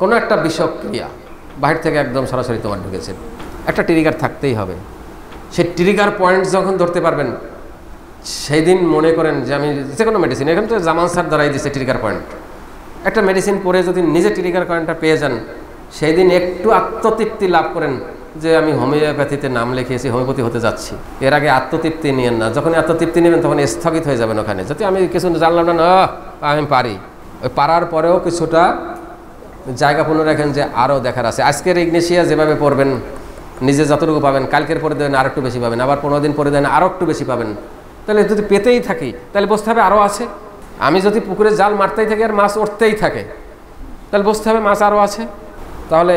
S1: কোনো একটা বিষক্রিয়া বাহির থেকে একদম সরাসরি তোমার ঢুকেছে, একটা ট্রিগার থাকতেই হবে। সেই ট্রিগার পয়েন্ট যখন ধরতে পারবেন, সেই দিন মনে করেন যে আমি যে কোনো মেডিসিন, এখানে তো জামান স্যার দ্বারাই দিচ্ছে ট্রিগার পয়েন্ট, একটা মেডিসিন পরে যদি নিজে ট্রিগার পয়েন্টটা পেয়ে যান, সেই দিন একটু আত্মতৃপ্তি লাভ করেন যে আমি হোমিওপ্যাথিতে নাম লিখিয়েছি, হোমিওপ্যাথি হতে যাচ্ছি। এর আগে আত্মতৃপ্তি নিয়েন না, যখন আত্মতৃপ্তি নেবেন তখন স্থগিত হয়ে যাবেন ওখানে। যদি আমি কিছু জানলাম না, আমি পারি, ওই পারার পরেও কিছুটা জায়গা পূর্ণ রাখেন যে আরও দেখার আছে। আজকের ইগনেশিয়া যেভাবে পড়বেন, নিজে যতটুকু পাবেন, কালকের পরে দেবেন আর একটু বেশি পাবেন, আবার 15 দিন পরে দেন আরও একটু বেশি পাবেন। তাহলে যদি পেতেই থাকি তাহলে বুঝতে হবে আরও আছে। আমি যদি পুকুরে জাল মারতেই থাকি আর মাছ উঠতেই থাকে, তাহলে বুঝতে হবে মাছ আরও আছে। তাহলে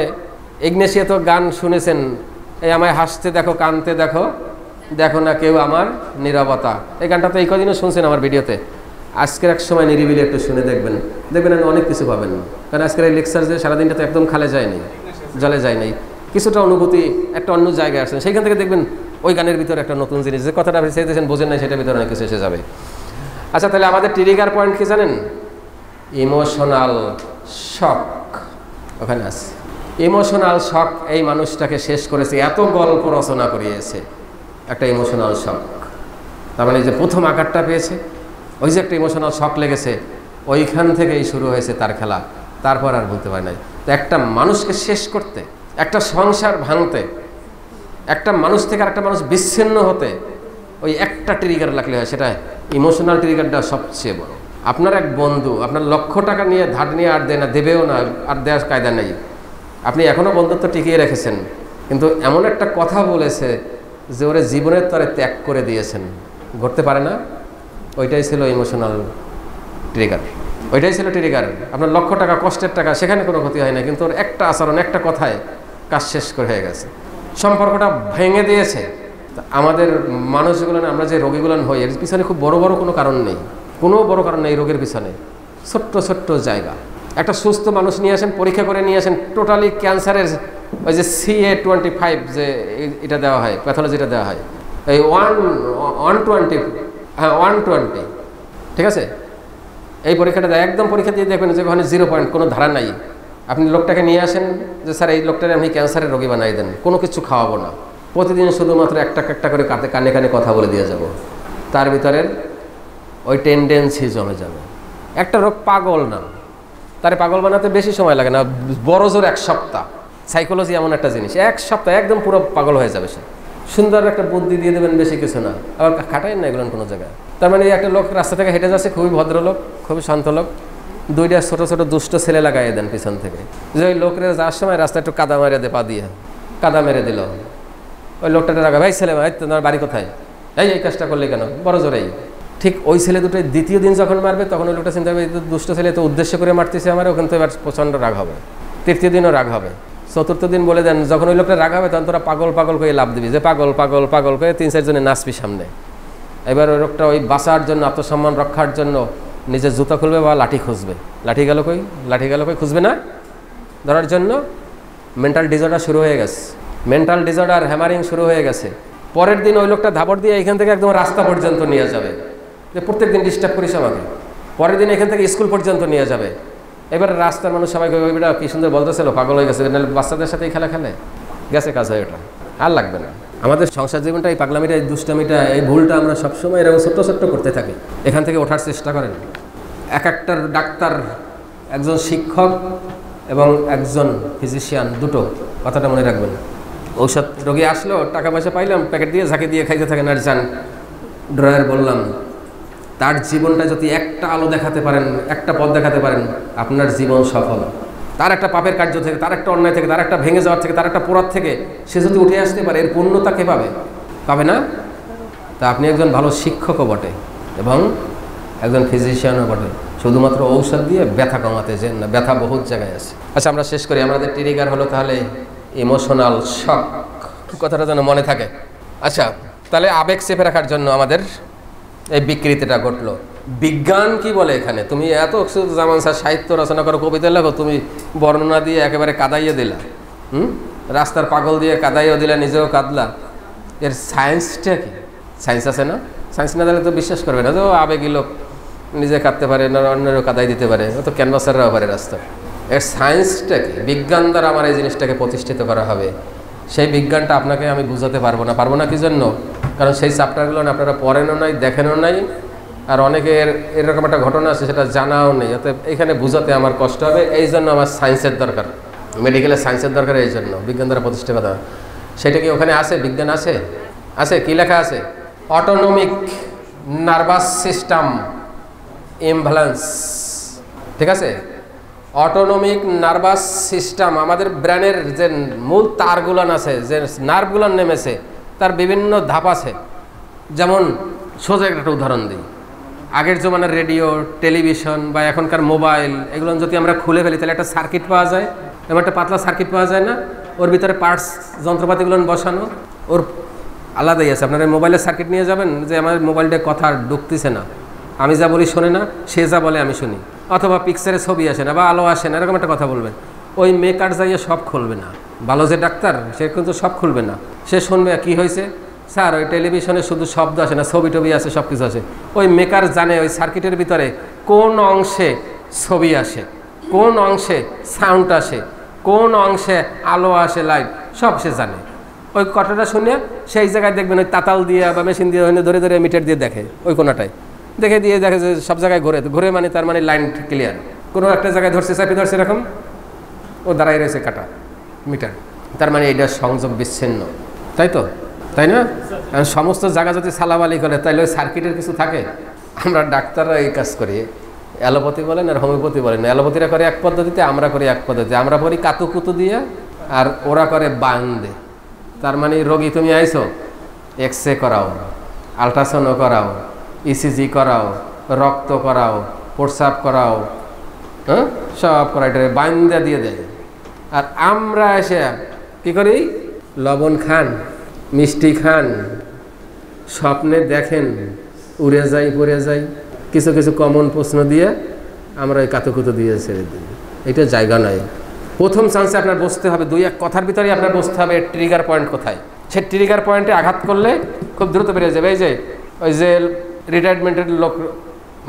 S1: ইগনেশিয়া তো গান শুনেছেন, এই আমায় হাসতে দেখো, কানতে দেখো, দেখো না কেউ আমার নীরবতা। এই গানটা তো এই কদিনও শুনছেন আমার ভিডিওতে। আজকের এক সময় নিরিবিলি একটু শুনে দেখবেন, দেখবেন অনেক কিছু পাবেন। কারণ আজকের এই লেকচার যে সারাদিনটা তো একদম খালে যায়নি, জলে যায় নাই, কিছুটা অনুভূতি একটা অন্য জায়গায় আসছেন, সেইখান থেকে দেখবেন ওই গানের ভিতরে একটা নতুন জিনিস, যে কথাটা আপনি চেয়েছেন বোঝেন নাই, সেটার ভিতরে অনেক কিছু এসে যাবে। আচ্ছা, তাহলে আমাদের ট্রিগার পয়েন্ট কি জানেন? ইমোশনাল শক ওখানে আছে। ইমোশনাল শক এই মানুষটাকে শেষ করেছে, এত গল্প রচনা করিয়েছে, একটা ইমোশনাল শক। তার মানে যে প্রথম আঘাতটা পেয়েছে, ওই যে একটা ইমোশনাল শক লেগেছে, ওইখান থেকেই শুরু হয়েছে তার খেলা, তারপর আর বলতে পারে নাই। তো একটা মানুষকে শেষ করতে, একটা সংসার ভাঙতে, একটা মানুষ থেকে আরেকটা মানুষ বিচ্ছিন্ন হতে ওই একটা ট্রিগার লাগলে হয়, সেটা ইমোশনাল ট্রিগারটা সবচেয়ে বড়। আপনার এক বন্ধু আপনার লক্ষ টাকা নিয়ে ধার নিয়ে আর দেয় না, দেবেও না, আর দেওয়ার কায়দা নেই, আপনি এখনও বন্ধুত্ব টিকিয়ে রেখেছেন, কিন্তু এমন একটা কথা বলেছে যে ওরে জীবনের তরে ত্যাগ করে দিয়েছেন, ঘটতে পারে না। ওইটাই ছিল ইমোশনাল ট্রিগার, ওইটাই ছিল ট্রিগার। আপনার লক্ষ টাকা, কষ্টের টাকা, সেখানে কোনো ক্ষতি হয় না, কিন্তু ওর একটা আচরণ, একটা কথায় কাজ শেষ করে হয়ে গেছে, সম্পর্কটা ভেঙে দিয়েছে। আমাদের মানুষগুলো, আমরা যে রোগীগুলো হই, এর পিছনে খুব বড় বড় কোনো কারণ নেই, কোনো বড় কারণ নেই রোগের পিছনে, ছোট্ট ছোট্ট জায়গা। একটা সুস্থ মানুষ নিয়ে আসেন, পরীক্ষা করে নিয়ে আসেন, টোটালি ক্যান্সারের ওই যে CA-25 যে এটা দেওয়া হয়, প্যাথোলজিটা দেওয়া হয়, এই 120, হ্যাঁ 120, ঠিক আছে, এই পরীক্ষাটা দেয়, একদম পরীক্ষা দিয়ে দেখবেন যে ওখানে 0 পয়েন্ট, কোনো ধারা নাই। আপনি লোকটাকে নিয়ে আসেন যে স্যার এই লোকটাকে আপনি ক্যান্সারের রোগী বানাই দেন, কোনো কিছু খাওয়াবো না, প্রতিদিন শুধুমাত্র একটা করে কানে কানে কথা বলে দিয়ে যাব, তার ভিতরের ওই টেন্ডেন্সি জমে যাবে। একটা রোগ পাগল না, তারে পাগল বানাতে বেশি সময় লাগে না, বড় জোর 1 সপ্তাহ। সাইকোলজি এমন একটা জিনিস, 1 সপ্তাহ একদম পুরো পাগল হয়ে যাবে সে। সুন্দর একটা বুদ্ধি দিয়ে দেবেন, বেশি কিছু না, আবার খাটাই না এগুলো কোনো জায়গায়। তার মানে একটা লোক রাস্তা থেকে হেঁটে যাচ্ছে, খুবই ভদ্রলোক, খুবই শান্ত লোক, 2টা ছোট ছোট দুষ্ট ছেলে লাগাই দেন পিছন থেকে, যে ওই লোকের যাওয়ার সময় রাস্তায় একটু কাদা মেরে দে, পা দিয়ে কাদা মেরে দিল, ওই লোকটাকে রাখা, ভাই ছেলে ভাই তোমার বাড়ি কোথায়, এই কাজটা করলে কেন, বড় জোরেই। ঠিক ওই ছেলে দুটোই দ্বিতীয় দিন যখন মারবে, তখন ওই লোকটা চিন্তা হবে দুষ্ট ছেলে তো উদ্দেশ্য করে মারতেছে আমার, ওখান তো এবার প্রচণ্ড রাগ হবে, তৃতীয় দিনও রাগ হবে, চতুর্থ দিন বলে দেন, যখন ওই লোকটা রাগ হবে তখন তোরা পাগল পাগল করে লাভ দিবি, যে পাগল পাগল পাগল করে 3-4 জনে নাচবি সামনে। এবার ওই লোকটা ওই বাঁচার জন্য, আত্মসম্মান রক্ষার জন্য নিজের জুতা খুলবে বা লাঠি খুঁজবে, লাঠি গেল কই খুঁজবে না, ধরার জন্য। মেন্টাল ডিসঅর্ডার শুরু হয়ে গেছে, মেন্টাল ডিসঅর্ডার হ্যামারিং শুরু হয়ে গেছে। পরের দিন ওই লোকটা ধাপড় দিয়ে এখান থেকে একদম রাস্তা পর্যন্ত নিয়ে যাবে, যে প্রত্যেক দিন ডিস্টার্ব করিস আমাকে, পরের দিন এখান থেকে স্কুল পর্যন্ত নিয়ে যাবে। এবার রাস্তার মানুষ সবাই ওইটা কি সুন্দর বলতেছিল, পাগল হয়ে গেছে, বাচ্চাদের সাথে খেলা খেলে গেছে, কাজ হয় ওটা, আর লাগবে না। আমাদের সংসার জীবনটা এই পাগলামিটা, এই দুষ্টামিটা, এই ভুলটা আমরা সবসময় এরকম ছোট্ট ছোট্ট করতে থাকি। এখান থেকে ওঠার চেষ্টা করেন। একটা ডাক্তার, একজন শিক্ষক এবং একজন ফিজিশিয়ান, দুটো, কথাটা মনে রাখবেন। ঔষধ রোগী আসলো, টাকা পয়সা পাইলাম, প্যাকেট দিয়ে ঝাঁকি দিয়ে খাইতে থাকেন, আর যান ড্রয়ার বললাম, তার জীবনটা যদি একটা আলো দেখাতে পারেন, একটা পথ দেখাতে পারেন, আপনার জীবন সফল। তার একটা পাপের কার্য থেকে, তার একটা অন্যায় থেকে, তার একটা ভেঙে যাওয়ার থেকে, তার একটা পোড়ার থেকে সে যদি উঠে আসতে পারে, এর পূর্ণতা কে পাবে না? তা আপনি একজন ভালো শিক্ষকও বটে এবং একজন ফিজিশিয়ানও বটে, শুধুমাত্র ঔষধ দিয়ে ব্যথা কমাতে যে না, ব্যথা বহুত জায়গায় আছে। আচ্ছা, আমরা শেষ করি। আমাদের ট্রিগার হলো তাহলে ইমোশনাল শক, কথাটা যেন মনে থাকে। আচ্ছা, তাহলে আবেগ চেপে রাখার জন্য আমাদের এই বিকৃতিটা ঘটলো। বিজ্ঞান কি বলে এখানে? তুমি এত জামান স্যার সাহিত্য রচনা করো, কবিতা লেখো, তুমি বর্ণনা দিয়ে একেবারে কাদাইয়ে দিলা, রাস্তার পাগল দিয়ে কাদাইও দিলা, নিজেও কাঁদলা। এর সায়েন্সটা কি? সায়েন্স আছে না? সায়েন্স না দিলে তো বিশ্বাস করবে না যে ও আবেগী লোক, নিজে কাঁদতে পারে না, অন্যেরও কাদাই দিতে পারে, ও তো ক্যানভাসাররাও পারে রাস্তা। এর সায়েন্সটা কি? বিজ্ঞান দ্বারা আমার এই জিনিসটাকে প্রতিষ্ঠিত করা হবে, সেই বিজ্ঞানটা আপনাকে আমি বুঝাতে পারবো না। কি জন্য? কারণ সেই চ্যাপ্টারগুলো আপনারা পড়েনও নাই, দেখেনও নাই, আর অনেকের এরকম একটা ঘটনা আছে সেটা জানাও নেই। অতএব এখানে বুঝাতে আমার কষ্ট হবে, এই জন্য আমার সায়েন্সের দরকার, মেডিকেলের সায়েন্সের দরকার। এই জন্য বিজ্ঞান দ্বারা প্রতিষ্ঠা কথা। সেটা কি ওখানে আছে? বিজ্ঞান আছে? আছে। কি লেখা আছে? অটোনমিক নার্ভাস সিস্টেম ইমব্যালেন্স, ঠিক আছে? অটোনমিক নার্ভাস সিস্টেম, আমাদের ব্রেনের যে মূল তারগুলান আছে, যে নার্ভগুলান নেমেছে, তার বিভিন্ন ধাপ আছে। যেমন সোজা একটা উদাহরণ দিই, আগের জমানার রেডিও, টেলিভিশন বা এখনকার মোবাইল, এগুলো যদি আমরা খুলে ফেলি তাহলে একটা সার্কিট পাওয়া যায়, এমন একটা পাতলা সার্কিট পাওয়া যায় না? ওর ভিতরে পার্টস, যন্ত্রপাতিগুলো বসানো, ওর আলাদাই আছে। আপনারা মোবাইলের সার্কিট নিয়ে যাবেন, যে আমার মোবাইলটা কথা ঢুকতেছে না, আমি যা বলি শোনে না, সে যা বলে আমি শুনি, অথবা পিকচারে ছবি আসে না বা আলো আসে না, এরকম একটা কথা বলবেন। ওই মেকার যাইয়ে সব খুলবে না, ভালো যে ডাক্তার সে কিন্তু সব খুলবে না। সে শুনবে কি হয়েছে স্যার, ওই টেলিভিশনে শুধু শব্দ আসে না, ছবি টবি আছে, সব কিছু আছে। ওই মেকার জানে ওই সার্কিটের ভিতরে কোন অংশে ছবি আসে, কোন অংশে সাউন্ড আসে, কোন অংশে আলো আসে, লাইট, সব সে জানে। ওই কথাটা শুনে সেই জায়গায় দেখবেন ওই তাতাল দিয়ে বা মেশিন দিয়ে ধরে ধরে মিটার দিয়ে দেখে, ওই কোনাটায় দেখে দিয়ে দেখে যে সব জায়গায় ঘুরে ঘুরে, মানে তার মানে লাইন ক্লিয়ার। কোনো একটা জায়গায় ধরছে, চাপি ধরছে, এরকম ও দাঁড়াই রয়েছে কাটা মিটার, তার মানে এইটা সংযোগ বিচ্ছিন্ন, তাই তো? তাই না? সমস্ত জায়গা যদি সালাবালি করে তাহলে ওই সার্কিটের কিছু থাকে? আমরা ডাক্তাররা এই কাজ করি, অ্যালোপ্যাথি বলেন আর হোমিওপ্যাথি বলেন। অ্যালোপ্যাথিরা করে এক পদ্ধতিতে, আমরা করি এক পদ্ধতি। আমরা করি কাতুকুতু দিয়ে, আর ওরা করে বান্দে। তার মানে রোগী তুমি আইছো, এক্স-রে করাও, আলট্রাসাউন্ড করাও, ইসিজি করাও, রক্ত করাও, প্রস্রাব করাও, হ্যাঁ সব করা, এটা বান্দা দিয়ে দেয়। আর আমরা এসে কি করি? লবণ খান, মিষ্টি খান, স্বপ্নে দেখেন, উড়ে যাই পড়ে যাই, কিছু কিছু কমন প্রশ্ন দিয়ে আমরা ওই কাতুকুতু দিয়ে ছেড়ে দিই। এটা জায়গা নয়। প্রথম চান্সে আপনার বসতে হবে, দুই এক কথার ভিতরেই আপনার বসতে হবে ট্রিগার পয়েন্ট কোথায়। সে ট্রিগার পয়েন্টে আঘাত করলে খুব দ্রুত বেরিয়ে যাবে। এই যে ওই যে রিটায়ারমেন্টের লোক,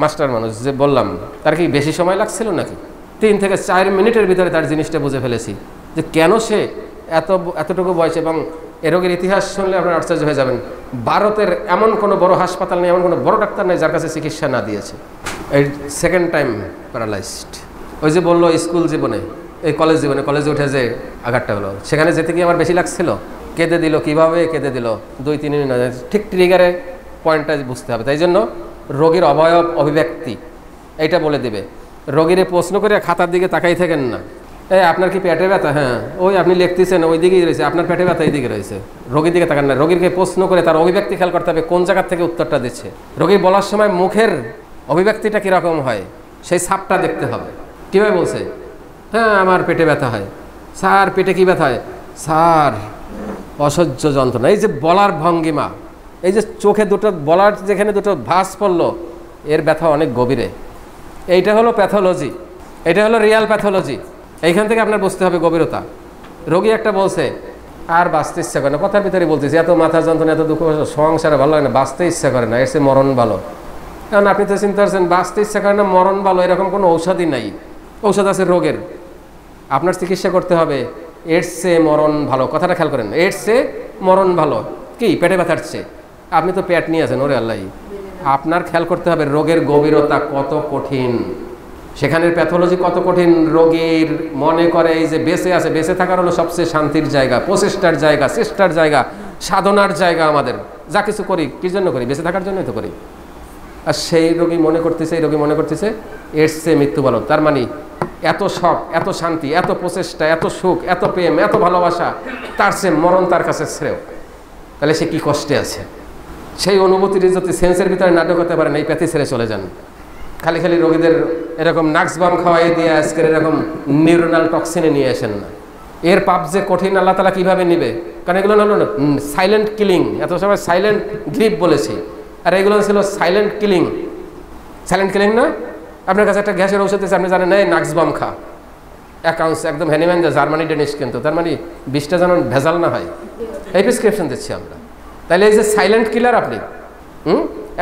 S1: মাস্টার মানুষ যে বললাম, তার কি বেশি সময় লাগছিল নাকি? 3 থেকে 4 মিনিটের ভিতরে তার জিনিসটা বুঝে ফেলেছি যে কেন সে এতটুকু বয়সে। এবং এ রোগের ইতিহাস শুনলে আপনার আশ্চর্য হয়ে যাবেন। ভারতের এমন কোনো বড় হাসপাতাল নেই, এমন কোনো বড় ডাক্তার নেই যার কাছে চিকিৎসা না দিয়েছে। এই সেকেন্ড টাইম প্যারালাইজড। ওই যে বললো স্কুল জীবনে, এই কলেজ জীবনে, কলেজে উঠে যে আঘাতটা হলো, সেখানে যেতে গিয়ে আমার বেশি লাগছিল। কেঁদে দিল, কীভাবে কেঁদে দিল, 2-3 মিনিট, ঠিক ট্রিগারে পয়েন্টটা বুঝতে হবে। তাই জন্য রোগীর অবয়ব অভিব্যক্তি এইটা বলে দেবে। রোগীরে প্রশ্ন করে খাতার দিকে তাকাই থাকেন না, এই আপনার কি পেটে ব্যথা? হ্যাঁ, ওই আপনি লিখতেছেন ওই দিকেই রয়েছে, আপনার পেটে ব্যথা এই দিকে রয়েছে। রোগীর দিকে তাকান না, রোগীকে প্রশ্ন করে তার অভিব্যক্তি খেয়াল করতে হবে, কোন জায়গার থেকে উত্তরটা দিচ্ছে। রোগী বলার সময় মুখের অভিব্যক্তিটা কীরকম হয় সেই ছাপটা দেখতে হবে। কীভাবে বলছে? হ্যাঁ আমার পেটে ব্যথা হয়। স্যার পেটে কি ব্যথা হয়? স্যার অসহ্য যন্ত্রণা। এই যে বলার ভঙ্গিমা, এই যে চোখে দুটো বলার যেখানে দুটো ভাঁজ পড়লো, এর ব্যথা অনেক গভীরে। এইটা হলো প্যাথোলজি, এটা হলো রিয়াল প্যাথোলজি। এইখান থেকে আপনার বুঝতে হবে গভীরতা। রোগী একটা বলছে আর বাঁচতে ইচ্ছা করে না, কথার ভিতরে বলতেছে এত মাথা যন্ত্রণা, এত দুঃখ, সংসারে ভালো লাগে না, বাঁচতে ইচ্ছা করে না, এর সে মরণ ভালো। কারণ আপনি তো চিন্তা করছেন বাঁচতে ইচ্ছা করে না, মরণ ভালো, এরকম কোনো ঔষধই নাই। ঔষধ আছে রোগের, আপনার চিকিৎসা করতে হবে এর চেয়ে মরণ ভালো। কথাটা খেয়াল করেন, এর চেয়ে মরণ ভালো। কি পেটে ব্যথার চেয়ে? আপনি তো পেট নিয়ে আছেন, ওরে আল্লাহ। আপনার খেয়াল করতে হবে রোগের গভীরতা কত কঠিন, সেখানের প্যাথোলজি কত কঠিন। রোগীর মনে করে এই যে বেঁচে আছে, বেঁচে থাকার হলো সবচেয়ে শান্তির জায়গা, প্রচেষ্টার জায়গা, চেষ্টার জায়গা, সাধনার জায়গা। আমাদের যা কিছু করি কী জন্য করি? বেঁচে থাকার জন্যই তো করি। আর সেই রোগী মনে করতেছে, এই রোগী মনে করতেছে এর চেয়ে মৃত্যু ভালো। তার মানে এত শখ, এত শান্তি, এত প্রচেষ্টা, এত সুখ, এত প্রেম, এত ভালোবাসা, তার চেয়ে মরণ তার কাছে শ্রেয়। তাহলে সে কি কষ্টে আছে? সেই অনুভূতির যদি সেন্সের ভিতরে না ঢোকাতে পারেন, এই প্যাথি ছেড়ে চলে যান। খালি খালি রোগীদের এরকম নাক্সবাম খাওয়াই দিয়ে আজকের এরকম নিউরোনাল টক্সিনে নিয়ে আসেন না। এর পাপ যে কঠিন আল্লাহ তাআলা কীভাবে নেবে? কারণ এগুলো হলো না সাইলেন্ট কিলিং। এত সময় সাইলেন্ট গ্রিপ বলেছি, আর এগুলো ছিল সাইলেন্ট কিলিং। সাইলেন্ট কিলিং না? আপনার কাছে একটা গ্যাসের ঔষধ আছে, আপনি জানেন না, এই নাক্সবাম খা, অ্যাকাউন্টস একদম হ্যানিম্যান, জার্মানি ডেনিশ, কিন্তু তার মানে 20টা যেন ভেজাল না হয়, এই প্রেসক্রিপশন দিচ্ছি আমরা। তাহলে এই যে সাইলেন্ট কিলার, আপনি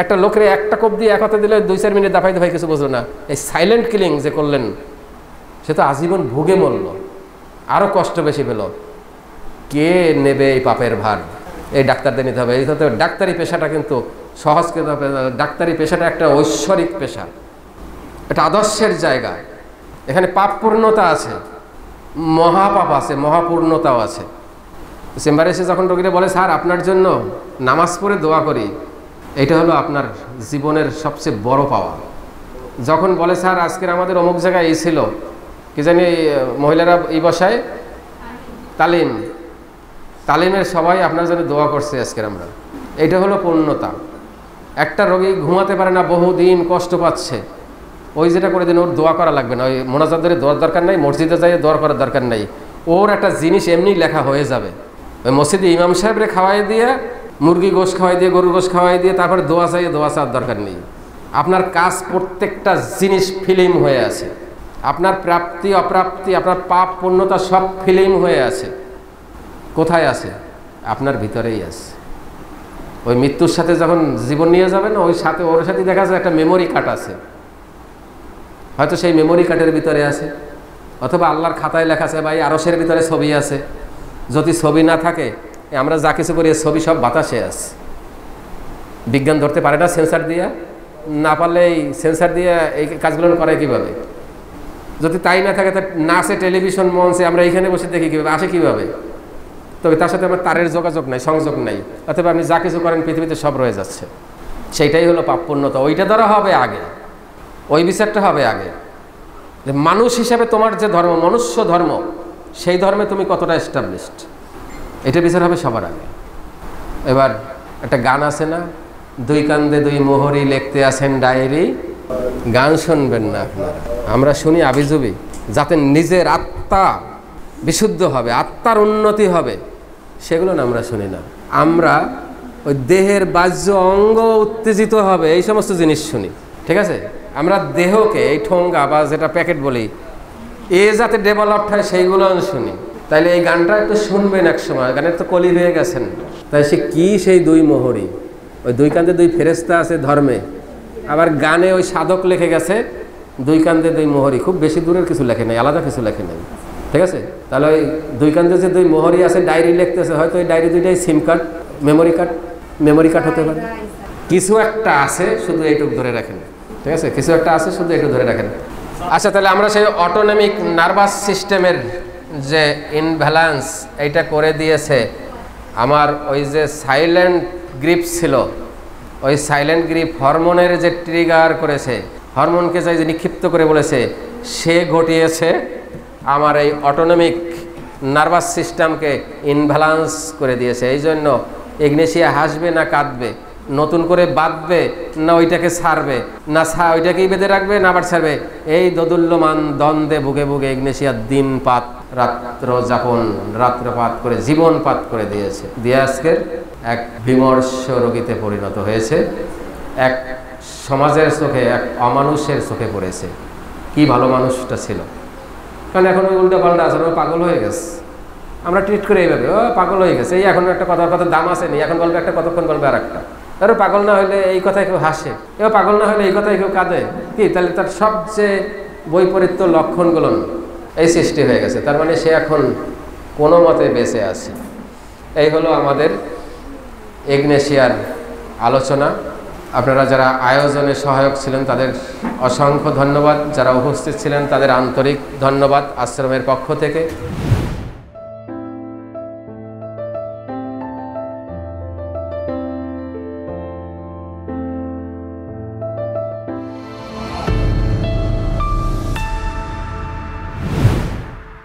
S1: একটা লোকের একটা কোপ দিয়ে এক হাতে দিলে 2-4 মিনিট দাফাইতে ভাই কিছু বুঝলো না। এই সাইলেন্ট কিলিং যে করলেন, সে তো আজীবন ভুগে মরল, আরও কষ্ট বেশি পেল। কে নেবে এই পাপের ভার? এই ডাক্তারদের নিতে হবে। এই তো ডাক্তারি পেশাটা কিন্তু সহজ কিন্তু ডাক্তারি পেশাটা একটা ঐশ্বরিক পেশা, এটা আদর্শের জায়গা। এখানে পাপপূর্ণতা আছে, মহাপাপ আছে, মহাপূর্ণতাও আছে। চেম্বারে এসে যখন রোগীরা বলে স্যার আপনার জন্য নামাজ পড়ে দোয়া করি, এটা হলো আপনার জীবনের সবচেয়ে বড় পাওয়া। যখন বলে স্যার আজকের আমাদের অমুক জায়গায় এই ছিল, কি জানি মহিলারা এই বসায় তালিমের সবাই আপনার জন্য দোয়া করছে আজকের আমরা, এটা হলো পূর্ণতা। একটা রোগী ঘুমাতে পারে না, বহুদিন কষ্ট পাচ্ছে, ওই যেটা করে দিন, ওর দোয়া করা লাগবে না, ওই মোনাজাতের দোয়ার দরকার নাই, মসজিদে যাই দোয়া করার দরকার নাই, ওর একটা জিনিস এমনি লেখা হয়ে যাবে। ওই মসজিদে ইমাম সাহেবরে খাওয়াই দিয়ে, মুরগি গোশ খাওয়াই দিয়ে, গরুর গোশ খাওয়াই দিয়ে তারপরে দোয়া চাইয়ে দোয়া চাওয়ার দরকার নেই। আপনার কাজ প্রত্যেকটা জিনিস ফিল্ম হয়ে আছে, আপনার প্রাপ্তি অপ্রাপ্তি, আপনার পাপ পূর্ণতা সব ফিল্ম হয়ে আছে। কোথায় আছে? আপনার ভিতরেই আছে। ওই মৃত্যুর সাথে যখন জীবন নিয়ে যাবে না, ওই সাথে ওর সাথে দেখা যায় একটা মেমোরি কার্ড আছে, হয়তো সেই মেমোরি কার্ডের ভিতরে আছে, অথবা আল্লাহর খাতায় লেখা আছে, ভাই আরশের ভিতরে ছবি আছে। যদি ছবি না থাকে, আমরা যা কিছু করি ছবি সব বাতাসে আছে। বিজ্ঞান ধরতে পারে না সেন্সার দিয়ে, না পারলে এই সেন্সার দিয়ে এই কাজগুলো করে কীভাবে? যদি তাই না থাকে, তা না আসে টেলিভিশন মঞ্চে, আমরা এইখানে বসে দেখি কীভাবে, আসে কীভাবে? তবে তার সাথে আমার তারের যোগাযোগ নাই, সংযোগ নাই, অথবা আপনি যা কিছু করেন পৃথিবীতে সব রয়ে যাচ্ছে। সেইটাই হলো পাপপূর্ণতা। ওইটা ধরা হবে আগে, ওই বিচারটা হবে আগে। যে মানুষ হিসাবে তোমার যে ধর্ম, মনুষ্য ধর্ম, সেই ধর্মে তুমি কতটা এস্টাবলিশড, এটা বিচার হবে সবার আগে। এবার একটা গান আছে না, দুই কান্দে দুই মোহরি লিখতে আসেন ডায়েরি, গান শুনবেন না আপনারা, আমরা শুনি আবিজুবি, যাতে নিজের আত্মা বিশুদ্ধ হবে, আত্মার উন্নতি হবে, সেগুলো না আমরা শুনি না। আমরা ওই দেহের বাহ্য অঙ্গ উত্তেজিত হবে, এই সমস্ত জিনিস শুনি। ঠিক আছে, আমরা দেহকে এই ঠোঙ্গা বা যেটা প্যাকেট বলি, যাতে ডেভেলপড হয় সেইগুলো শুনি। তাইলে এই গানটা একটু শুনবেন এক সময়, গানের তো কলি হয়ে গেছেন। তাই সে কি সেই দুই মোহরি, ওই দুই কান্দে দুই ফেরেশতা আছে ধর্মে, আবার গানে ওই সাধক লিখে গেছে দুই কান্দে দুই মোহরি, খুব বেশি দূরের কিছু লেখে নাই, আলাদা কিছু লেখে নাই। ঠিক আছে, তাহলে ওই দুই কান্দে যে দুই মোহরি আছে, ডায়েরি লিখতেছে, হয়তো ওই ডায়েরি দুইটাই সিম কার্ড, মেমোরি কার্ড হতে পারে। কিছু একটা আছে, শুধু এইটুকু ধরে রাখেন। ঠিক আছে, কিছু একটা আছে, শুধু একটু ধরে রাখেন। আচ্ছা, তাহলে আমরা সেই অটোনমিক নার্ভাস সিস্টেমের যে ইনব্যালেন্স, এইটা করে দিয়েছে আমার ওই যে সাইলেন্ট গ্রিপ ছিল, ওই সাইলেন্ট গ্রিপ হরমোনের যে ট্রিগার করেছে, হরমোনকে যাই যে নিক্ষিপ্ত করে বলেছে, সে ঘটিয়েছে আমার এই অটোনমিক নার্ভাস সিস্টেমকে ইনব্যালেন্স করে দিয়েছে। এই জন্য ইগনেশিয়া হাসবে না কাঁদবে, নতুন করে বাঁধবে না ওইটাকে ছাড়বে, না ওইটাকেই বেঁধে রাখবে না আবার ছাড়বে, এই দোদুল্যমান দ্বন্দ্বে ভুগে ভুগে ইগনেশিয়ার দিনপাত রাত্রপাত করে জীবনপাত করে দিয়েছে, দিয়ে আজকের এক বিমর্ষ রোগীতে পরিণত হয়েছে, এক সমাজের চোখে এক অমানুষের চোখে পড়েছে। কি ভালো মানুষটা ছিল, কারণ এখন ওই উল্টা পাল্টা আছে, পাগল হয়ে গেছে। আমরা ট্রিট করে এইভাবে, ও পাগল হয়ে গেছে, এই এখন একটা কথার কথা দাম আছে নি, এখন বলবে একটা, কতক্ষণ বলবে আর একটা। আরে পাগল না হলে এই কথায় কেউ হাসে, এও পাগল না হলে এই কথায় কেউ কাঁদে, কি তাহলে তার সবচেয়ে বৈপরীত্য লক্ষণগুলো এই সৃষ্টি হয়ে গেছে। তার মানে সে এখন কোনো মতে বেঁচে আছে। এই হলো আমাদের ইগনেশিয়ার আলোচনা। আপনারা যারা আয়োজনে সহায়ক ছিলেন তাদের অসংখ্য ধন্যবাদ, যারা উপস্থিত ছিলেন তাদের আন্তরিক ধন্যবাদ আশ্রমের পক্ষ থেকে।